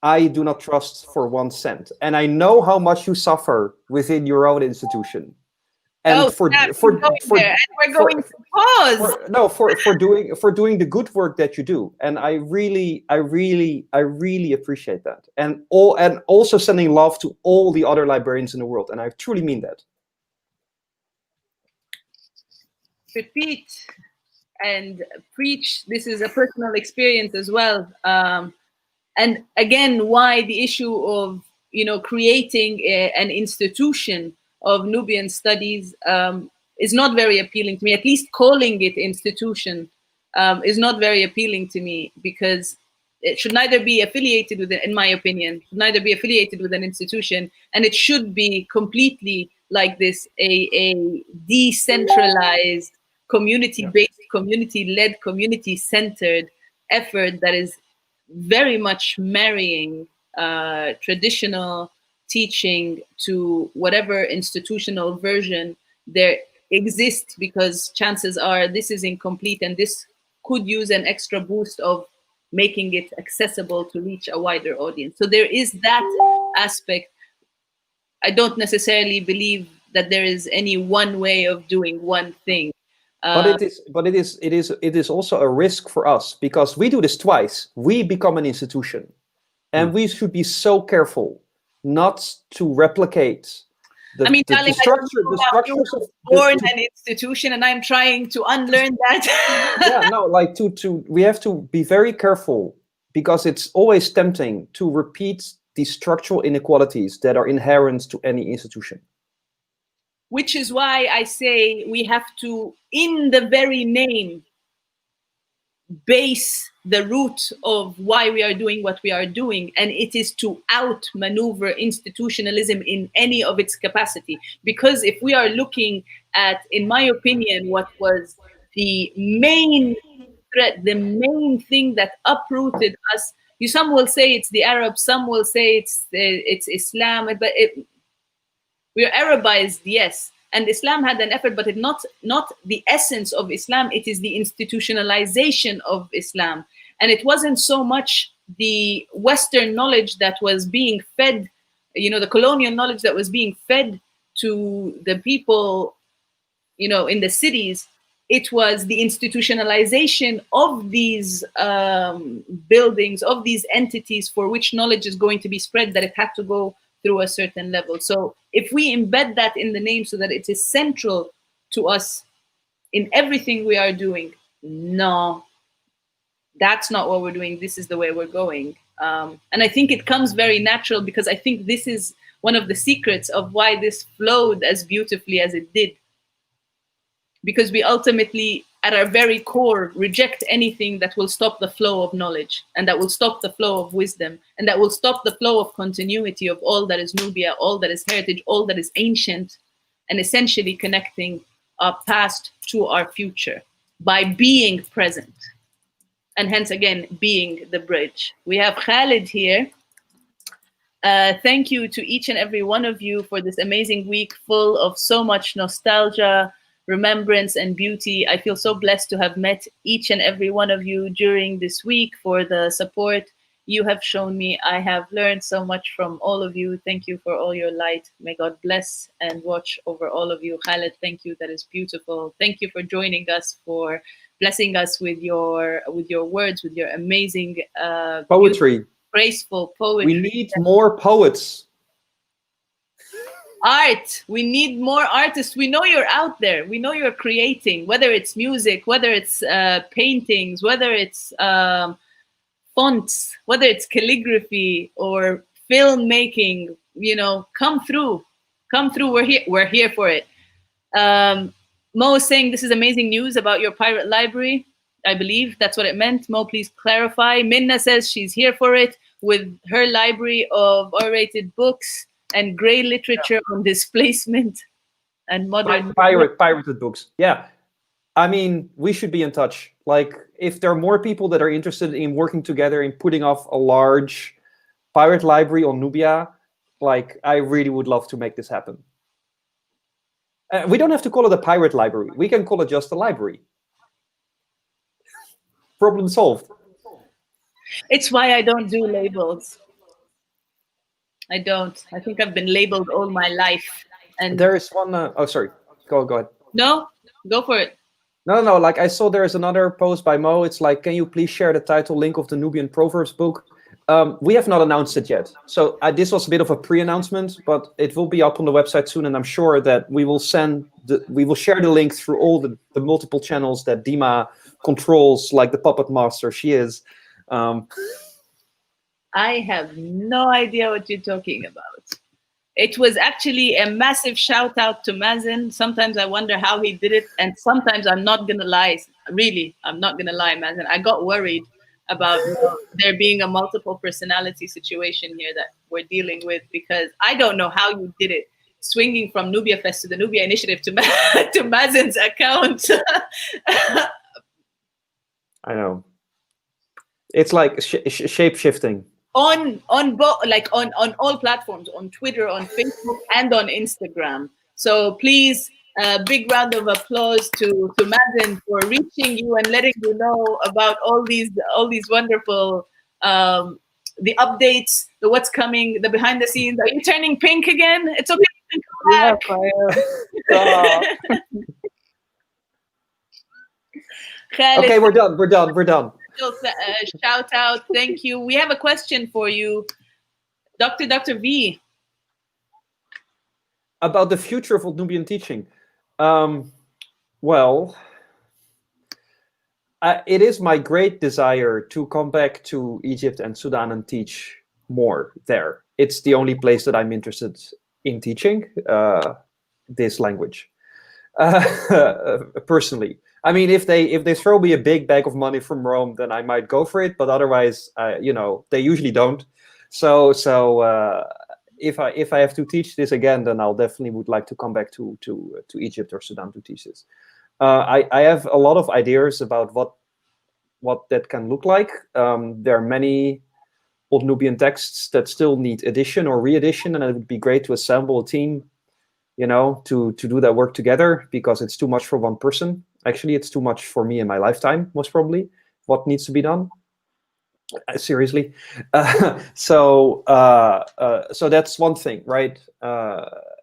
I do not trust for 1 cent. And I know how much you suffer within your own institution. And Snap, we're going there, and we're going to pause. for doing the good work that you do, and I really appreciate that, and also sending love to all the other librarians in the world, and I truly mean that. Repeat and preach. This is a personal experience as well, and again, why the issue of creating an institution of Nubian studies is not very appealing to me. At least calling it institution is not very appealing to me, because it should neither be affiliated with, in my opinion, should neither be affiliated with an institution, and it should be completely like this, a decentralized, community-based, community-led, community-centered effort that is very much marrying traditional teaching to whatever institutional version there exists, because chances are this is incomplete, and this could use an extra boost of making it accessible to reach a wider audience. So there is that aspect. I don't necessarily believe that there is any one way of doing one thing. But it is also a risk for us, because we do this twice. We become an institution, and we should be so careful not to replicate the structures of born an institution, and I'm trying to unlearn that. Yeah, no, like we have to be very careful, because it's always tempting to repeat the structural inequalities that are inherent to any institution. Which is why I say we have to, in the very name, base the root of why we are doing what we are doing, and it is to outmaneuver institutionalism in any of its capacity. Because if we are looking at, in my opinion, what was the main threat, the main thing that uprooted us, some will say it's the Arabs, some will say it's Islam, but we are Arabized, yes. And Islam had an effort, but not the essence of Islam. It is the institutionalization of Islam. And it wasn't so much the Western knowledge that was being fed, the colonial knowledge that was being fed to the people, in the cities. It was the institutionalization of these buildings, of these entities for which knowledge is going to be spread, that it had to go through a certain level. So if we embed that in the name so that it is central to us in everything we are doing, no, that's not what we're doing. This is the way we're going. And I think it comes very natural, because I think this is one of the secrets of why this flowed as beautifully as it did. Because we ultimately, at our very core, reject anything that will stop the flow of knowledge, and that will stop the flow of wisdom, and that will stop the flow of continuity of all that is Nubia, all that is heritage, all that is ancient, and essentially connecting our past to our future by being present. And hence, again, being the bridge. We have Khalid here. Thank you to each and every one of you for this amazing week full of so much nostalgia, remembrance, and beauty. I feel so blessed to have met each and every one of you during this week, for the support you have shown me. I have learned so much from all of you. Thank you for all your light. May God bless and watch over all of you. Khalid, thank you. That is beautiful. Thank you for joining us, for blessing us with your words, with your amazing poetry, graceful poetry. We need more poets. Art. We need more artists. We know you're out there. We know you're creating, whether it's music, whether it's paintings, whether it's fonts, whether it's calligraphy or filmmaking. Come through. We're here for it. Mo is saying this is amazing news about your pirate library. I believe that's what it meant. Mo, please clarify. Minna says she's here for it, with her library of R-rated books and gray literature on displacement and modern pirated books. Yeah, I mean, we should be in touch. Like, if there are more people that are interested in working together in putting off a large pirate library on Nubia, like, I really would love to make this happen. We don't have to call it a pirate library. We can call it just a library. Problem solved. It's why I don't do labels. I don't. I think I've been labeled all my life. And there is one. Oh, sorry. Go ahead. No, go for it. No. Like I saw there's another post by Mo. It's like, can you please share the title link of the Nubian Proverbs book? We have not announced it yet. So this was a bit of a pre-announcement, but it will be up on the website soon. And I'm sure that we will share the link through all the multiple channels that Dima controls, like the puppet master she is. I have no idea what you're talking about. It was actually a massive shout out to Mazen. Sometimes I wonder how he did it. And sometimes I'm not going to lie. Really, I'm not going to lie, Mazen. I got worried about there being a multiple personality situation here that we're dealing with, because I don't know how you did it. Swinging from NubiaFEST to the Nubia Initiative to Mazen's account. I know. It's like shape shifting. On both, like on all platforms, on Twitter, on Facebook, and on Instagram. So please, big round of applause to Mazen for reaching you and letting you know about all these wonderful the updates, the what's coming, the behind the scenes. Are you turning pink again? It's okay. You can come back. Khaled, Okay, we're done. Shout out, thank you. We have a question for you, Dr. V. About the future of Old Nubian teaching. Well, it is my great desire to come back to Egypt and Sudan and teach more there. It's the only place that I'm interested in teaching this language. Personally, I mean, if they throw me a big bag of money from Rome, then I might go for it. But otherwise, they usually don't. So if I have to teach this again, then I'll definitely would like to come back to Egypt or Sudan to teach this. I have a lot of ideas about what that can look like. There are many Old Nubian texts that still need edition or re-edition, and it would be great to assemble a team, to do that work together, because it's too much for one person. Actually, it's too much for me in my lifetime, most probably, what needs to be done. Seriously. So that's one thing, right?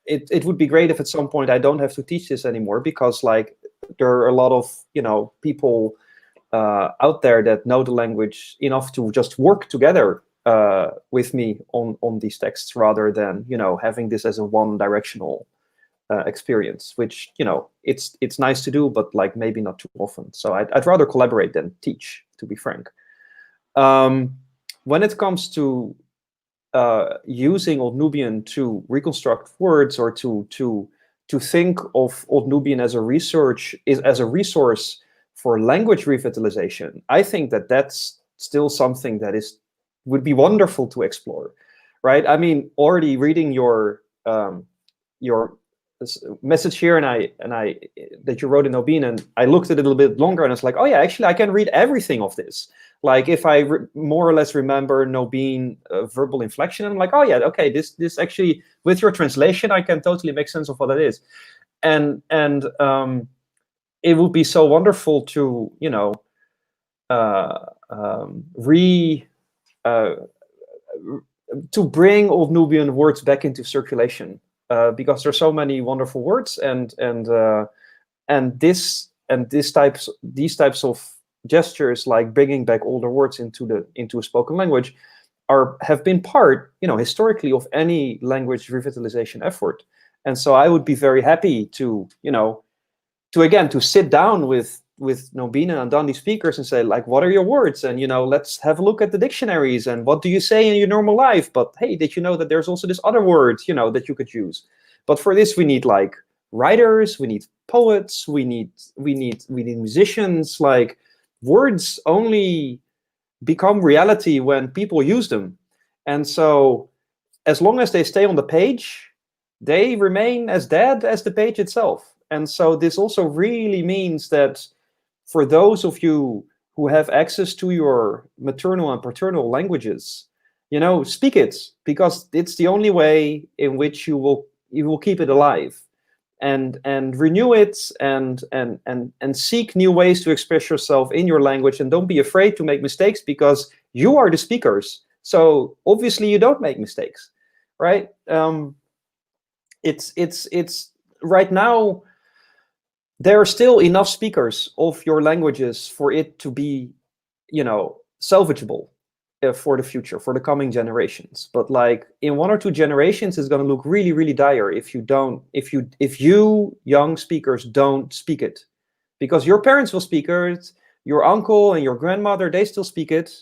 It would be great if at some point I don't have to teach this anymore, because like there are a lot of people out there that know the language enough to just work together with me on these texts, rather than having this as a one-directional experience, which it's nice to do, but like maybe not too often. So I'd rather collaborate than teach, to be frank. When it comes to using Old Nubian to reconstruct words, or to think of Old Nubian as a resource for language revitalization, I think that that's still something that would be wonderful to explore, right? I mean, already reading your message here, and I that you wrote in Nobin, and I looked at it a little bit longer, and it's like, oh yeah, actually I can read everything of this. Like if I more or less remember Nobin verbal inflection, I'm like, oh yeah, okay, this actually, with your translation, I can totally make sense of what it is, and it would be so wonderful to to bring Old Nubian words back into circulation. Because there's so many wonderful words, and these types of gestures, like bringing back older words into a spoken language, have been part, historically, of any language revitalization effort. And so I would be very happy to sit down with Nobina and Dundee speakers and say, like, what are your words? And, let's have a look at the dictionaries, and what do you say in your normal life? But hey, did you know that there's also this other word, that you could use? But for this, we need like writers, we need poets, we need musicians. Like, words only become reality when people use them. And so as long as they stay on the page, they remain as dead as the page itself. And so this also really means that for those of you who have access to your maternal and paternal languages, speak it, because it's the only way in which you will keep it alive, and renew it, and seek new ways to express yourself in your language, and don't be afraid to make mistakes, because you are the speakers. So obviously you don't make mistakes, right? It's right now. there are still enough speakers of your languages for it to be, you know, salvageable for the future, for the coming generations. But like in 1 or 2 generations, it's going to look really, really dire if you don't, if you young speakers don't speak it, because your parents will speak it, your uncle and your grandmother, they still speak it.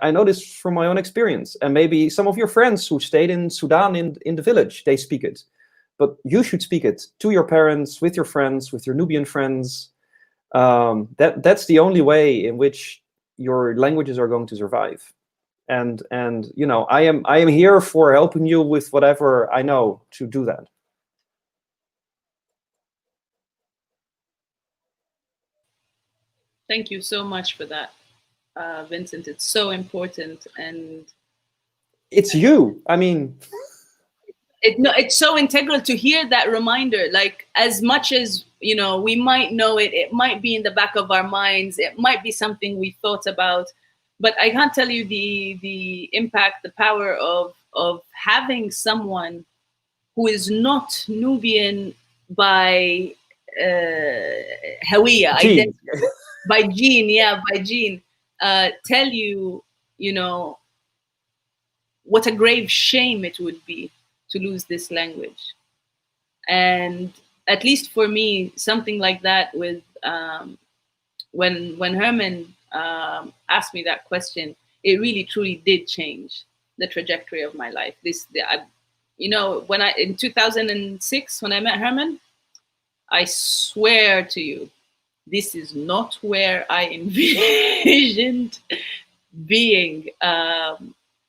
I know this from my own experience, and maybe some of your friends who stayed in Sudan in the village, they speak it. But you should speak it to your parents, with your friends, with your Nubian friends. That's the only way in which your languages are going to survive. And you know, I am here for helping you with whatever I know to do that. Thank you so much for that, Vincent. It's so important, and It's you. I mean, it's so integral to hear that reminder. Like, as much as, you know, we might know it, it might be in the back of our minds, it might be something we thought about, but I can't tell you the impact, the power of having someone who is not Nubian by Hawiya, gee, by gene, tell you, you know, what a grave shame it would be to lose this language. And at least for me, something like that with when Herman asked me that question, it really truly did change the trajectory of my life. You know, when in 2006, when I met Herman, I swear to you, this is not where I envisioned being,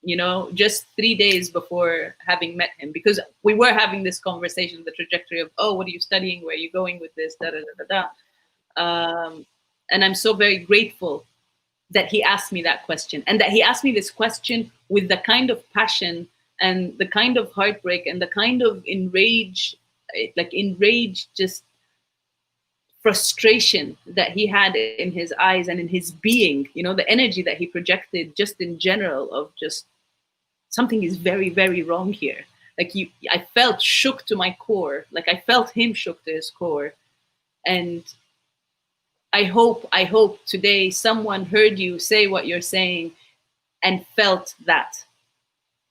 you know, just 3 days before having met him, because we were having this conversation, the trajectory of, oh, what are you studying? Where are you going with this? Da, da, da, da, da. And I'm so very grateful that he asked me that question, and that he asked me this question with the kind of passion and the kind of heartbreak and the kind of enraged, just frustration that he had in his eyes and in his being, you know, the energy that he projected just in general of just something is very, very wrong here. Like, I felt shook to my core. Like, I felt him shook to his core. And I hope today someone heard you say what you're saying and felt that.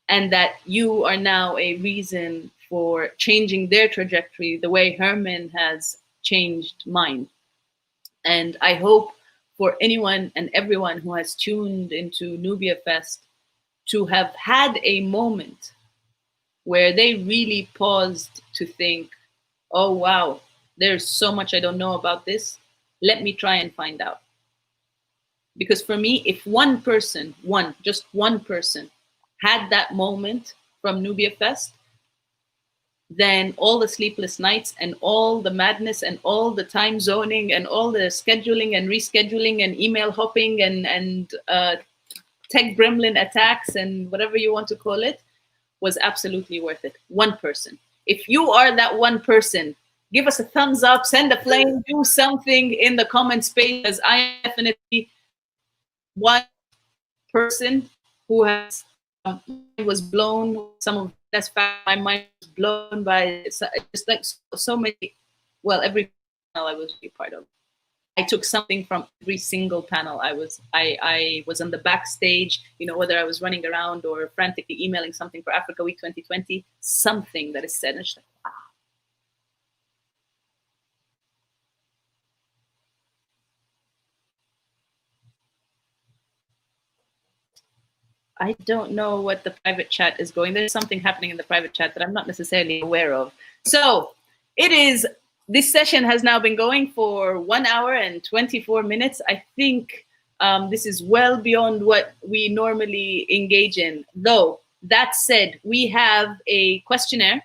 And that you are now a reason for changing their trajectory the way Herman has changed mine. And I hope for anyone and everyone who has tuned into NubiaFEST to have had a moment where they really paused to think, oh, wow, there's so much I don't know about this. Let me try and find out. Because for me, if one person, just one person, had that moment from NubiaFEST, then all the sleepless nights and all the madness and all the time zoning and all the scheduling and rescheduling and email hopping and tech gremlin attacks and whatever you want to call it was absolutely worth it. One person. If you are that one person, give us a thumbs up, send a flame, do something in the comment space, as I am definitely one person who has was blown. Some of that's fact, my mind was blown by just like so many. Well, every panel I was really part of, I took something from every single panel. I was on the backstage, you know, whether I was running around or frantically emailing something for Africa Week 2020, something that is said, and just like, wow. I don't know what the private chat is going. There's something happening in the private chat that I'm not necessarily aware of. So this session has now been going for 1 hour and 24 minutes. I think this is well beyond what we normally engage in. Though, that said, we have a questionnaire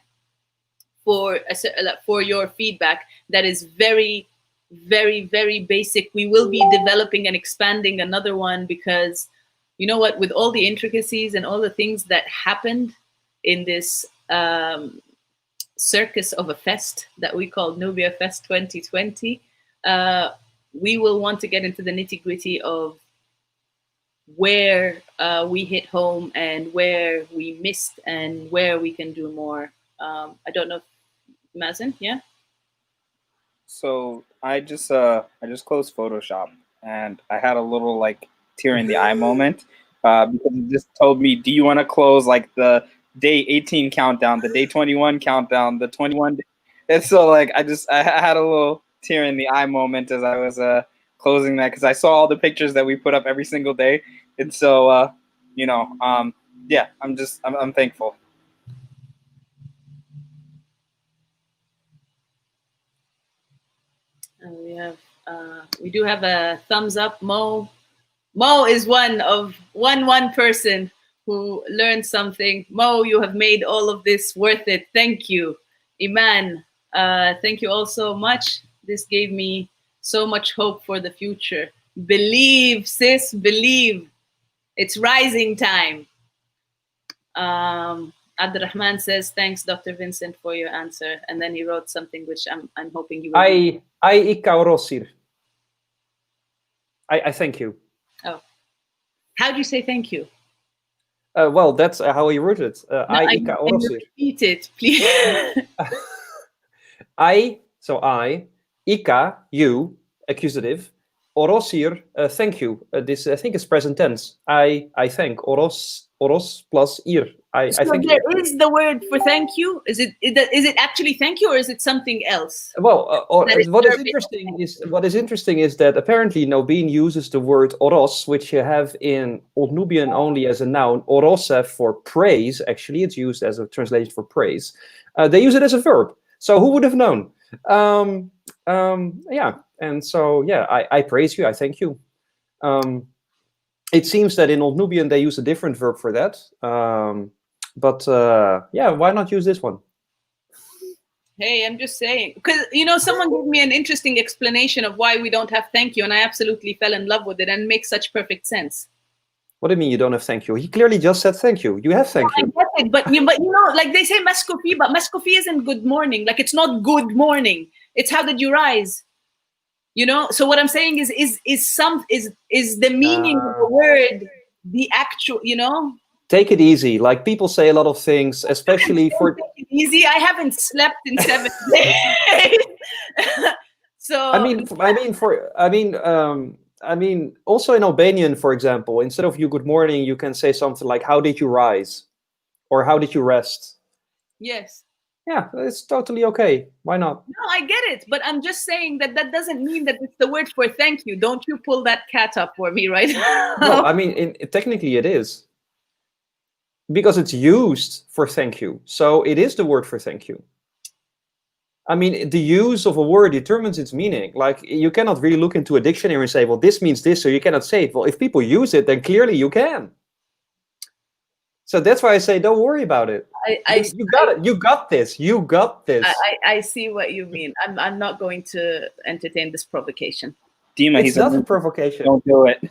for your feedback that is very, very, very basic. We will be developing and expanding another one because, you know what, with all the intricacies and all the things that happened in this circus of a fest that we call NubiaFEST 2020, we will want to get into the nitty-gritty of where we hit home and where we missed and where we can do more. I don't know, Mazen, yeah? So I just closed Photoshop and I had a little like tear in the eye moment because it just told me, do you want to close like the day 18 countdown, the day 21 countdown, the 21 day? And so like I had a little tear in the eye moment as I was closing that because I saw all the pictures that we put up every single day, and so yeah, I'm thankful. We do have a thumbs up. Mo is one person who learned something. Mo, you have made all of this worth it. Thank you. Iman, thank you all so much. This gave me so much hope for the future. Believe, sis, believe. It's rising time. Abdurrahman says, thanks, Dr. Vincent, for your answer. And then he wrote something which I'm hoping you will. I ikaurosir. I thank you. Oh. How do you say thank you? Well, that's how he wrote it. I ikaurosir. Repeat it, please. I, Ika, you, accusative. Orosir, thank you. This I think is present tense. I thank. Oros plus ir. I thank you. There is the word for thank you. Is it actually thank you, or is it something else? Well, what is interesting is that apparently Nobin uses the word oros, which you have in Old Nubian only as a noun. Orose for praise. Actually, it's used as a translation for praise. They use it as a verb. So who would have known? Yeah, and so yeah, I praise you. I thank you. It seems that in Old Nubian they use a different verb for that. But yeah, why not use this one? Hey, I'm just saying, because someone gave me an interesting explanation of why we don't have thank you, and I absolutely fell in love with it, and it makes such perfect sense. What do you mean you don't have thank you? He clearly just said thank you. You have thank you. I get it, but like they say maskofi, but maskofi isn't good morning. Like it's not good morning. It's how did you rise? So what I'm saying is the meaning of the word the actual, Take it easy. Like people say a lot of things, especially for take it easy. I haven't slept in 7 days. So I mean, also in Albanian, for example, instead of you good morning, you can say something like, how did you rise? Or how did you rest? Yes. Yeah, it's totally okay. Why not? No, I get it. But I'm just saying that doesn't mean that it's the word for thank you. Don't you pull that cat up for me right now. No, I mean, technically it is. Because it's used for thank you. So it is the word for thank you. I mean, the use of a word determines its meaning. Like, you cannot really look into a dictionary and say, well, this means this, so you cannot say it. Well, if people use it, then clearly you can. So that's why I say, don't worry about it. You got it. You got this. You got this. I see what you mean. I'm not going to entertain this provocation. Dima, It's not a provocation. Don't do it.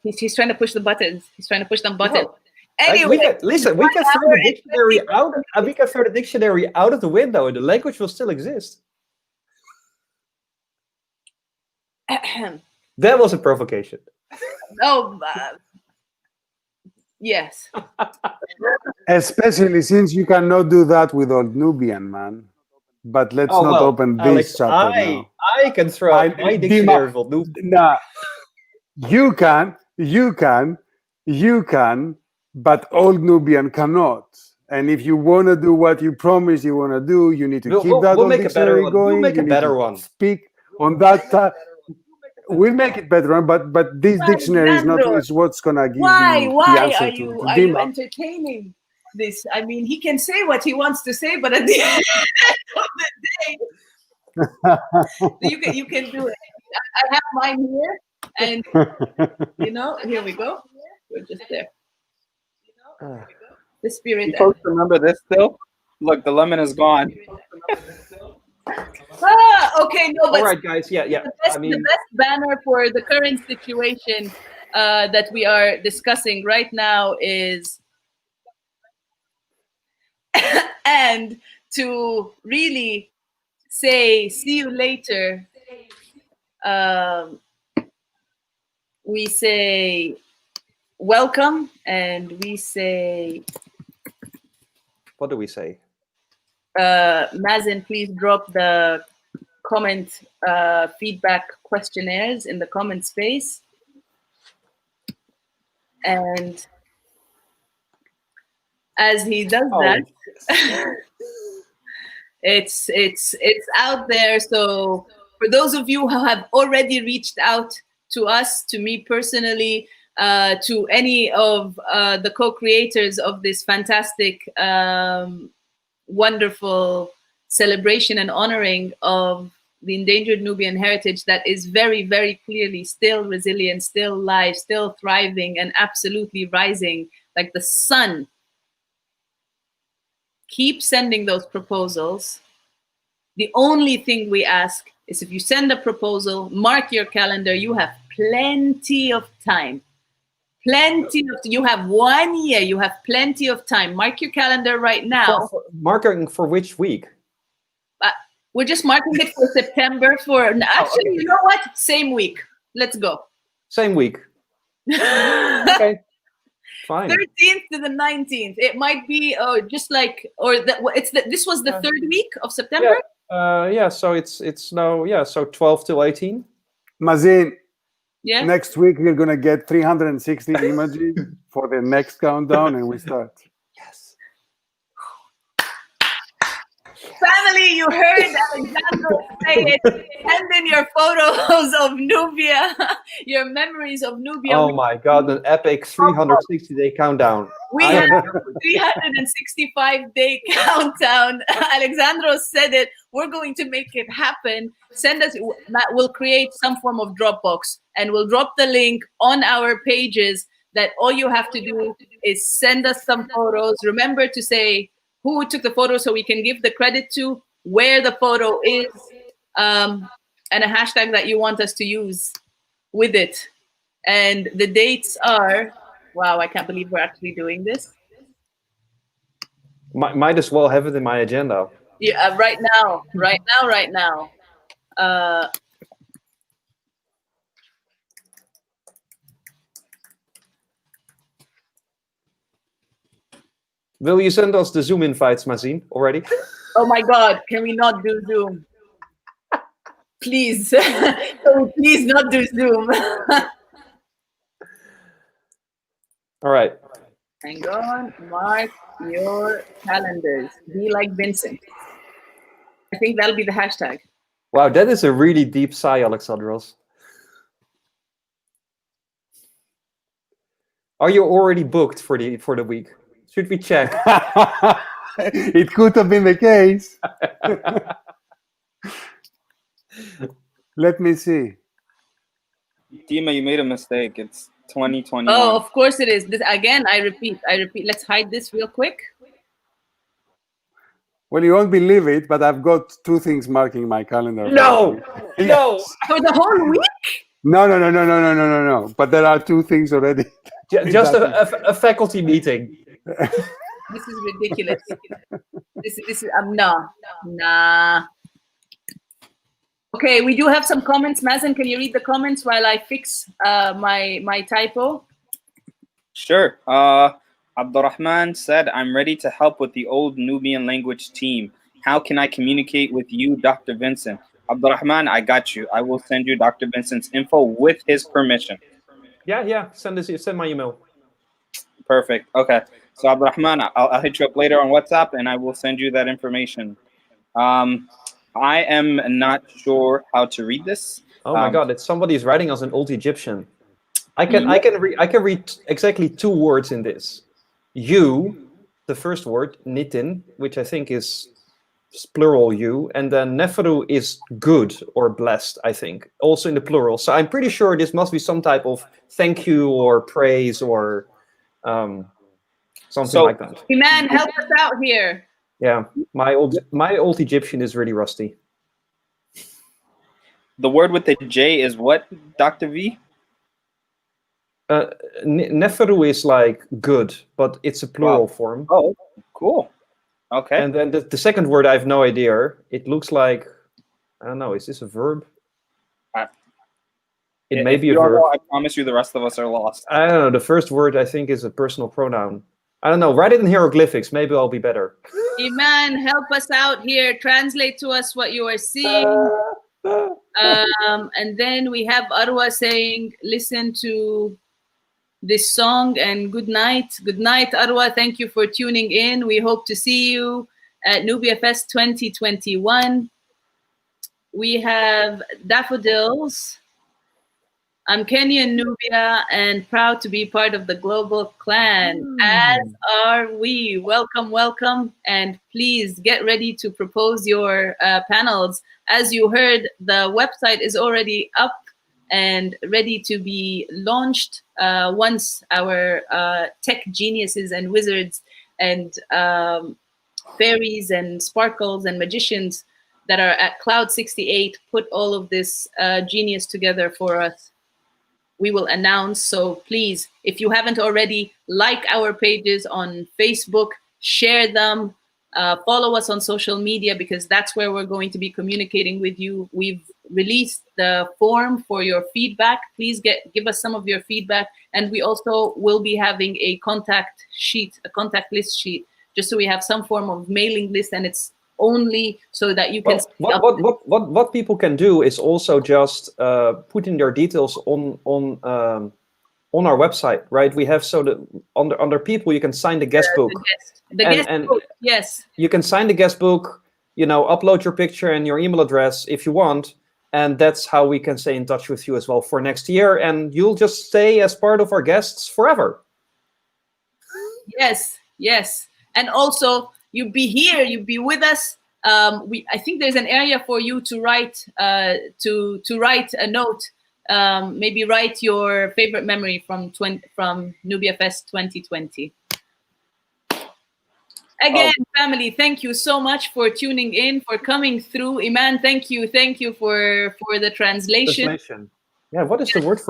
He's trying to push the buttons. He's trying to push them buttons. Well, anyway, we can throw the dictionary out. We can throw the dictionary out of the window, and the language will still exist. That was a provocation. Oh, yes. Especially since you cannot do that with Old Nubian, man. But let's not open this Alex, chapter now. I can throw out my dictionary of Old Nubian. Nah, you can, but Old Nubian cannot. And if you want to do what you promise you want to do, you need to keep that old dictionary going. We'll make a better one. Speak on that. We'll make it better, but this dictionary is what's gonna give you the answer to are you entertaining this? I mean, he can say what he wants to say, but at the end of the day, you can do it. I have mine here, and here we go. We're just there. The spirit. You folks remember this still? Look, the lemon is gone. Okay, no, but all right, guys. Yeah. The best banner for the current situation that we are discussing right now is, and to really say "see you later," we say welcome, and we say. What do we say? Mazen, please drop the comment feedback questionnaires in the comment space. And as he does that, it's out there. So for those of you who have already reached out to us, to me personally, to any of the co-creators of this fantastic, wonderful celebration and honoring of the endangered Nubian heritage that is very, very clearly still resilient, still live, still thriving, and absolutely rising like the sun. Keep sending those proposals. The only thing we ask is if you send a proposal, mark your calendar, you have plenty of time. You have 1 year, you have plenty of time. Mark your calendar right now. Marking for which week? We're just marking it for September actually, you know what? Same week. Let's go. Same week. Okay. Fine. 13th to the 19th. It might be this was the third week of September. Yeah. So it's now so 12 till 18. Mazin, yeah. Next week we're gonna get 360 images for the next countdown, and we start. Yes. Family, you heard Alexandro say it. Send in your photos of Nubia, your memories of Nubia. Oh my God, an epic 360-day countdown. We have a 365-day countdown. Alexandro said it. We're going to make it happen. Send us. We'll create some form of Dropbox, and we'll drop the link on our pages. That all you have to do is send us some photos. Remember to say who took the photo so we can give the credit to, where the photo is, and a hashtag that you want us to use with it. And the dates are, wow, I can't believe we're actually doing this. Might as well have it in my agenda. Yeah, right now. Will you send us the Zoom invites, Mazin, already? Oh my God, can we not do Zoom? Please. Please not do Zoom. All right. Hang on, mark your calendars. Be like Vincent. I think that'll be the hashtag. Wow, that is a really deep sigh, Alexandros. Are you already booked for the week? Should we check? It could have been the case. Let me see. Dima, you made a mistake. It's 2021. Oh, of course it is. This, again, I repeat. Let's hide this real quick. Well, you won't believe it, but I've got 2 things marking my calendar. No. For the whole week? No. But there are 2 things already. Just a faculty meeting. This is ridiculous. This is nah. Okay, we do have some comments. Mazen, can you read the comments while I fix my typo? Sure. Abdurrahman said, I'm ready to help with the old Nubian language team. How can I communicate with you, Dr. Vincent? Abdurrahman, I got you. I will send you Dr. Vincent's info with his permission. Yeah. Send my email. Perfect. Okay. So Abdurrahman, I'll hit you up later on WhatsApp, and I will send you that information. I am not sure how to read this. Oh my God! It's somebody's writing as an old Egyptian. I can read exactly 2 words in this. You, the first word, nitin, which I think is plural you, and then neferu is good or blessed, I think, also in the plural. So I'm pretty sure this must be some type of thank you or praise or something like that. Man, help us out here. Yeah, my old Egyptian is really rusty. The word with the J is what, Dr. V? Neferu is like good, but it's a plural form. Oh, cool. Okay. And then the second word, I have no idea. It looks like, I don't know, is this a verb? It may be a verb. I promise you the rest of us are lost. I don't know. The first word, I think, is a personal pronoun. I don't know. Write it in hieroglyphics. Maybe I'll be better. Iman, help us out here. Translate to us what you are seeing. And then we have Arwa saying, listen to this song and good night. Good night, Arwa. Thank you for tuning in. We hope to see you at NubiaFEST 2021. We have Daffodils. I'm Kenyan Nubia and proud to be part of the global clan, as are we. Welcome, welcome, and please get ready to propose your panels. As you heard, the website is already up and ready to be launched once our tech geniuses and wizards and fairies and sparkles and magicians that are at Cloud 68 put all of this genius together for us. We will announce. So please, if you haven't already, like our pages on Facebook, share them, follow us on social media, because that's where we're going to be communicating with you. We've released the form for your feedback. Please give us some of your feedback. And we also will be having a contact sheet, a contact list sheet, just so we have some form of mailing list, and it's only so that you can. What people can do is also just put in their details on our website, right? We have under people you can sign the guest book. The guest book, yes. You can sign the guest book. You know, upload your picture and your email address if you want, and that's how we can stay in touch with you as well for next year. And you'll just stay as part of our guests forever. Yes, yes, and also. You'd be here. You'd be with us. I think there's an area for you to write to write a note. Maybe write your favorite memory from NubiaFEST 2020. Again, family, thank you so much for tuning in, for coming through. Iman, thank you for the translation. Yeah, what is the word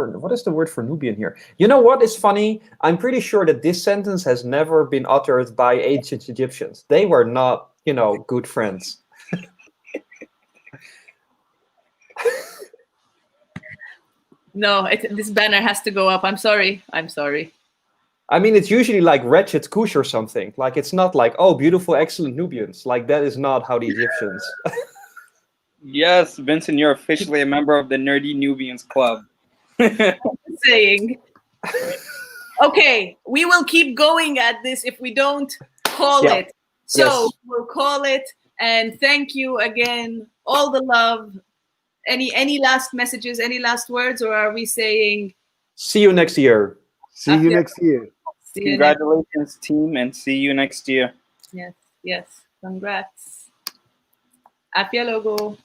for Nubian here? You know what is funny? I'm pretty sure that this sentence has never been uttered by ancient Egyptians. They were not, good friends. No, this banner has to go up. I'm sorry. I mean, it's usually like wretched kush or something. Like, it's not like, oh, beautiful, excellent Nubians. Like, that is not how the Egyptians. Yes, Vincent, you're officially a member of the Nerdy Nubians Club. Saying. Okay, we will keep going at this if we don't call it. So we'll call it. And thank you again. All the love. Any last messages? Any last words? Or are we saying? See you next year. See you next year. Congratulations, team, and see you next year. Yes. Congrats. Afia logo.